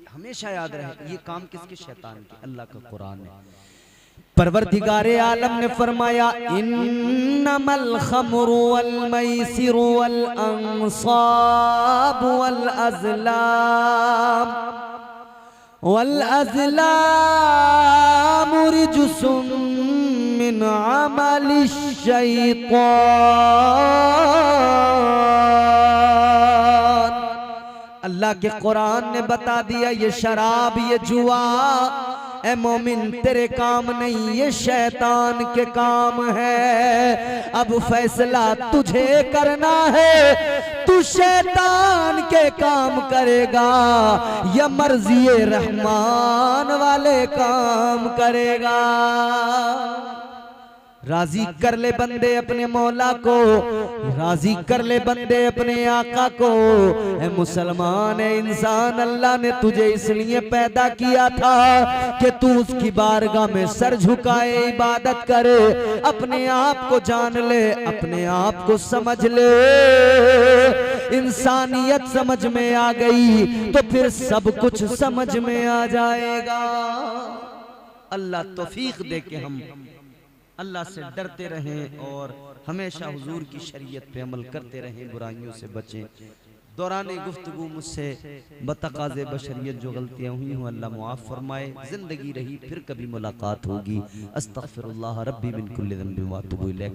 हमेशा याद रहे ये काम किसके? शैतान के। अल्लाह का कुरान है, परवरदिगारे आलम ने फरमाया इन्नमल खमरु वल मैसिरु वल अंसाब वल अज़लाम रिजुसुम मिन अमलिश शैतान। अल्लाह के कुरान ने बता दिया ये शराब, ये जुआ, ए मोमिन तेरे काम नहीं, ये शैतान के काम है। अब फैसला तुझे करना है, तू शैतान के काम करेगा या मर्जी रहमान वाले काम करेगा। राजी कर ले बंदे अपने मौला को, राजी कर ले बंदे अपने आका को। ए मुसलमान, ए इंसान, अल्लाह ने तुझे इसलिए पैदा किया था कि तू उसकी बारगाह में सर झुकाए, इबादत करे, अपने आप को जान ले, अपने आप को समझ ले। इंसानियत समझ में आ गई तो फिर सब कुछ समझ में आ जाएगा। अल्लाह तौफीक दे के हम अल्लाह से डरते रहें और हमेशा हुजूर की शरीयत पे अमल करते रहें, बुराइयों से बचें। दौरान गुफ्तगू मुझसे बतकाज़े बशरियत जो गलतियाँ हुई हूँ अल्लाह मुआफ़ फरमाए। ज़िंदगी रही फिर कभी मुलाकात होगी। अस्तग़फिरुल्लाह रब्बी मिन कुल्लि ज़ंबिन व अतूबु इलैह।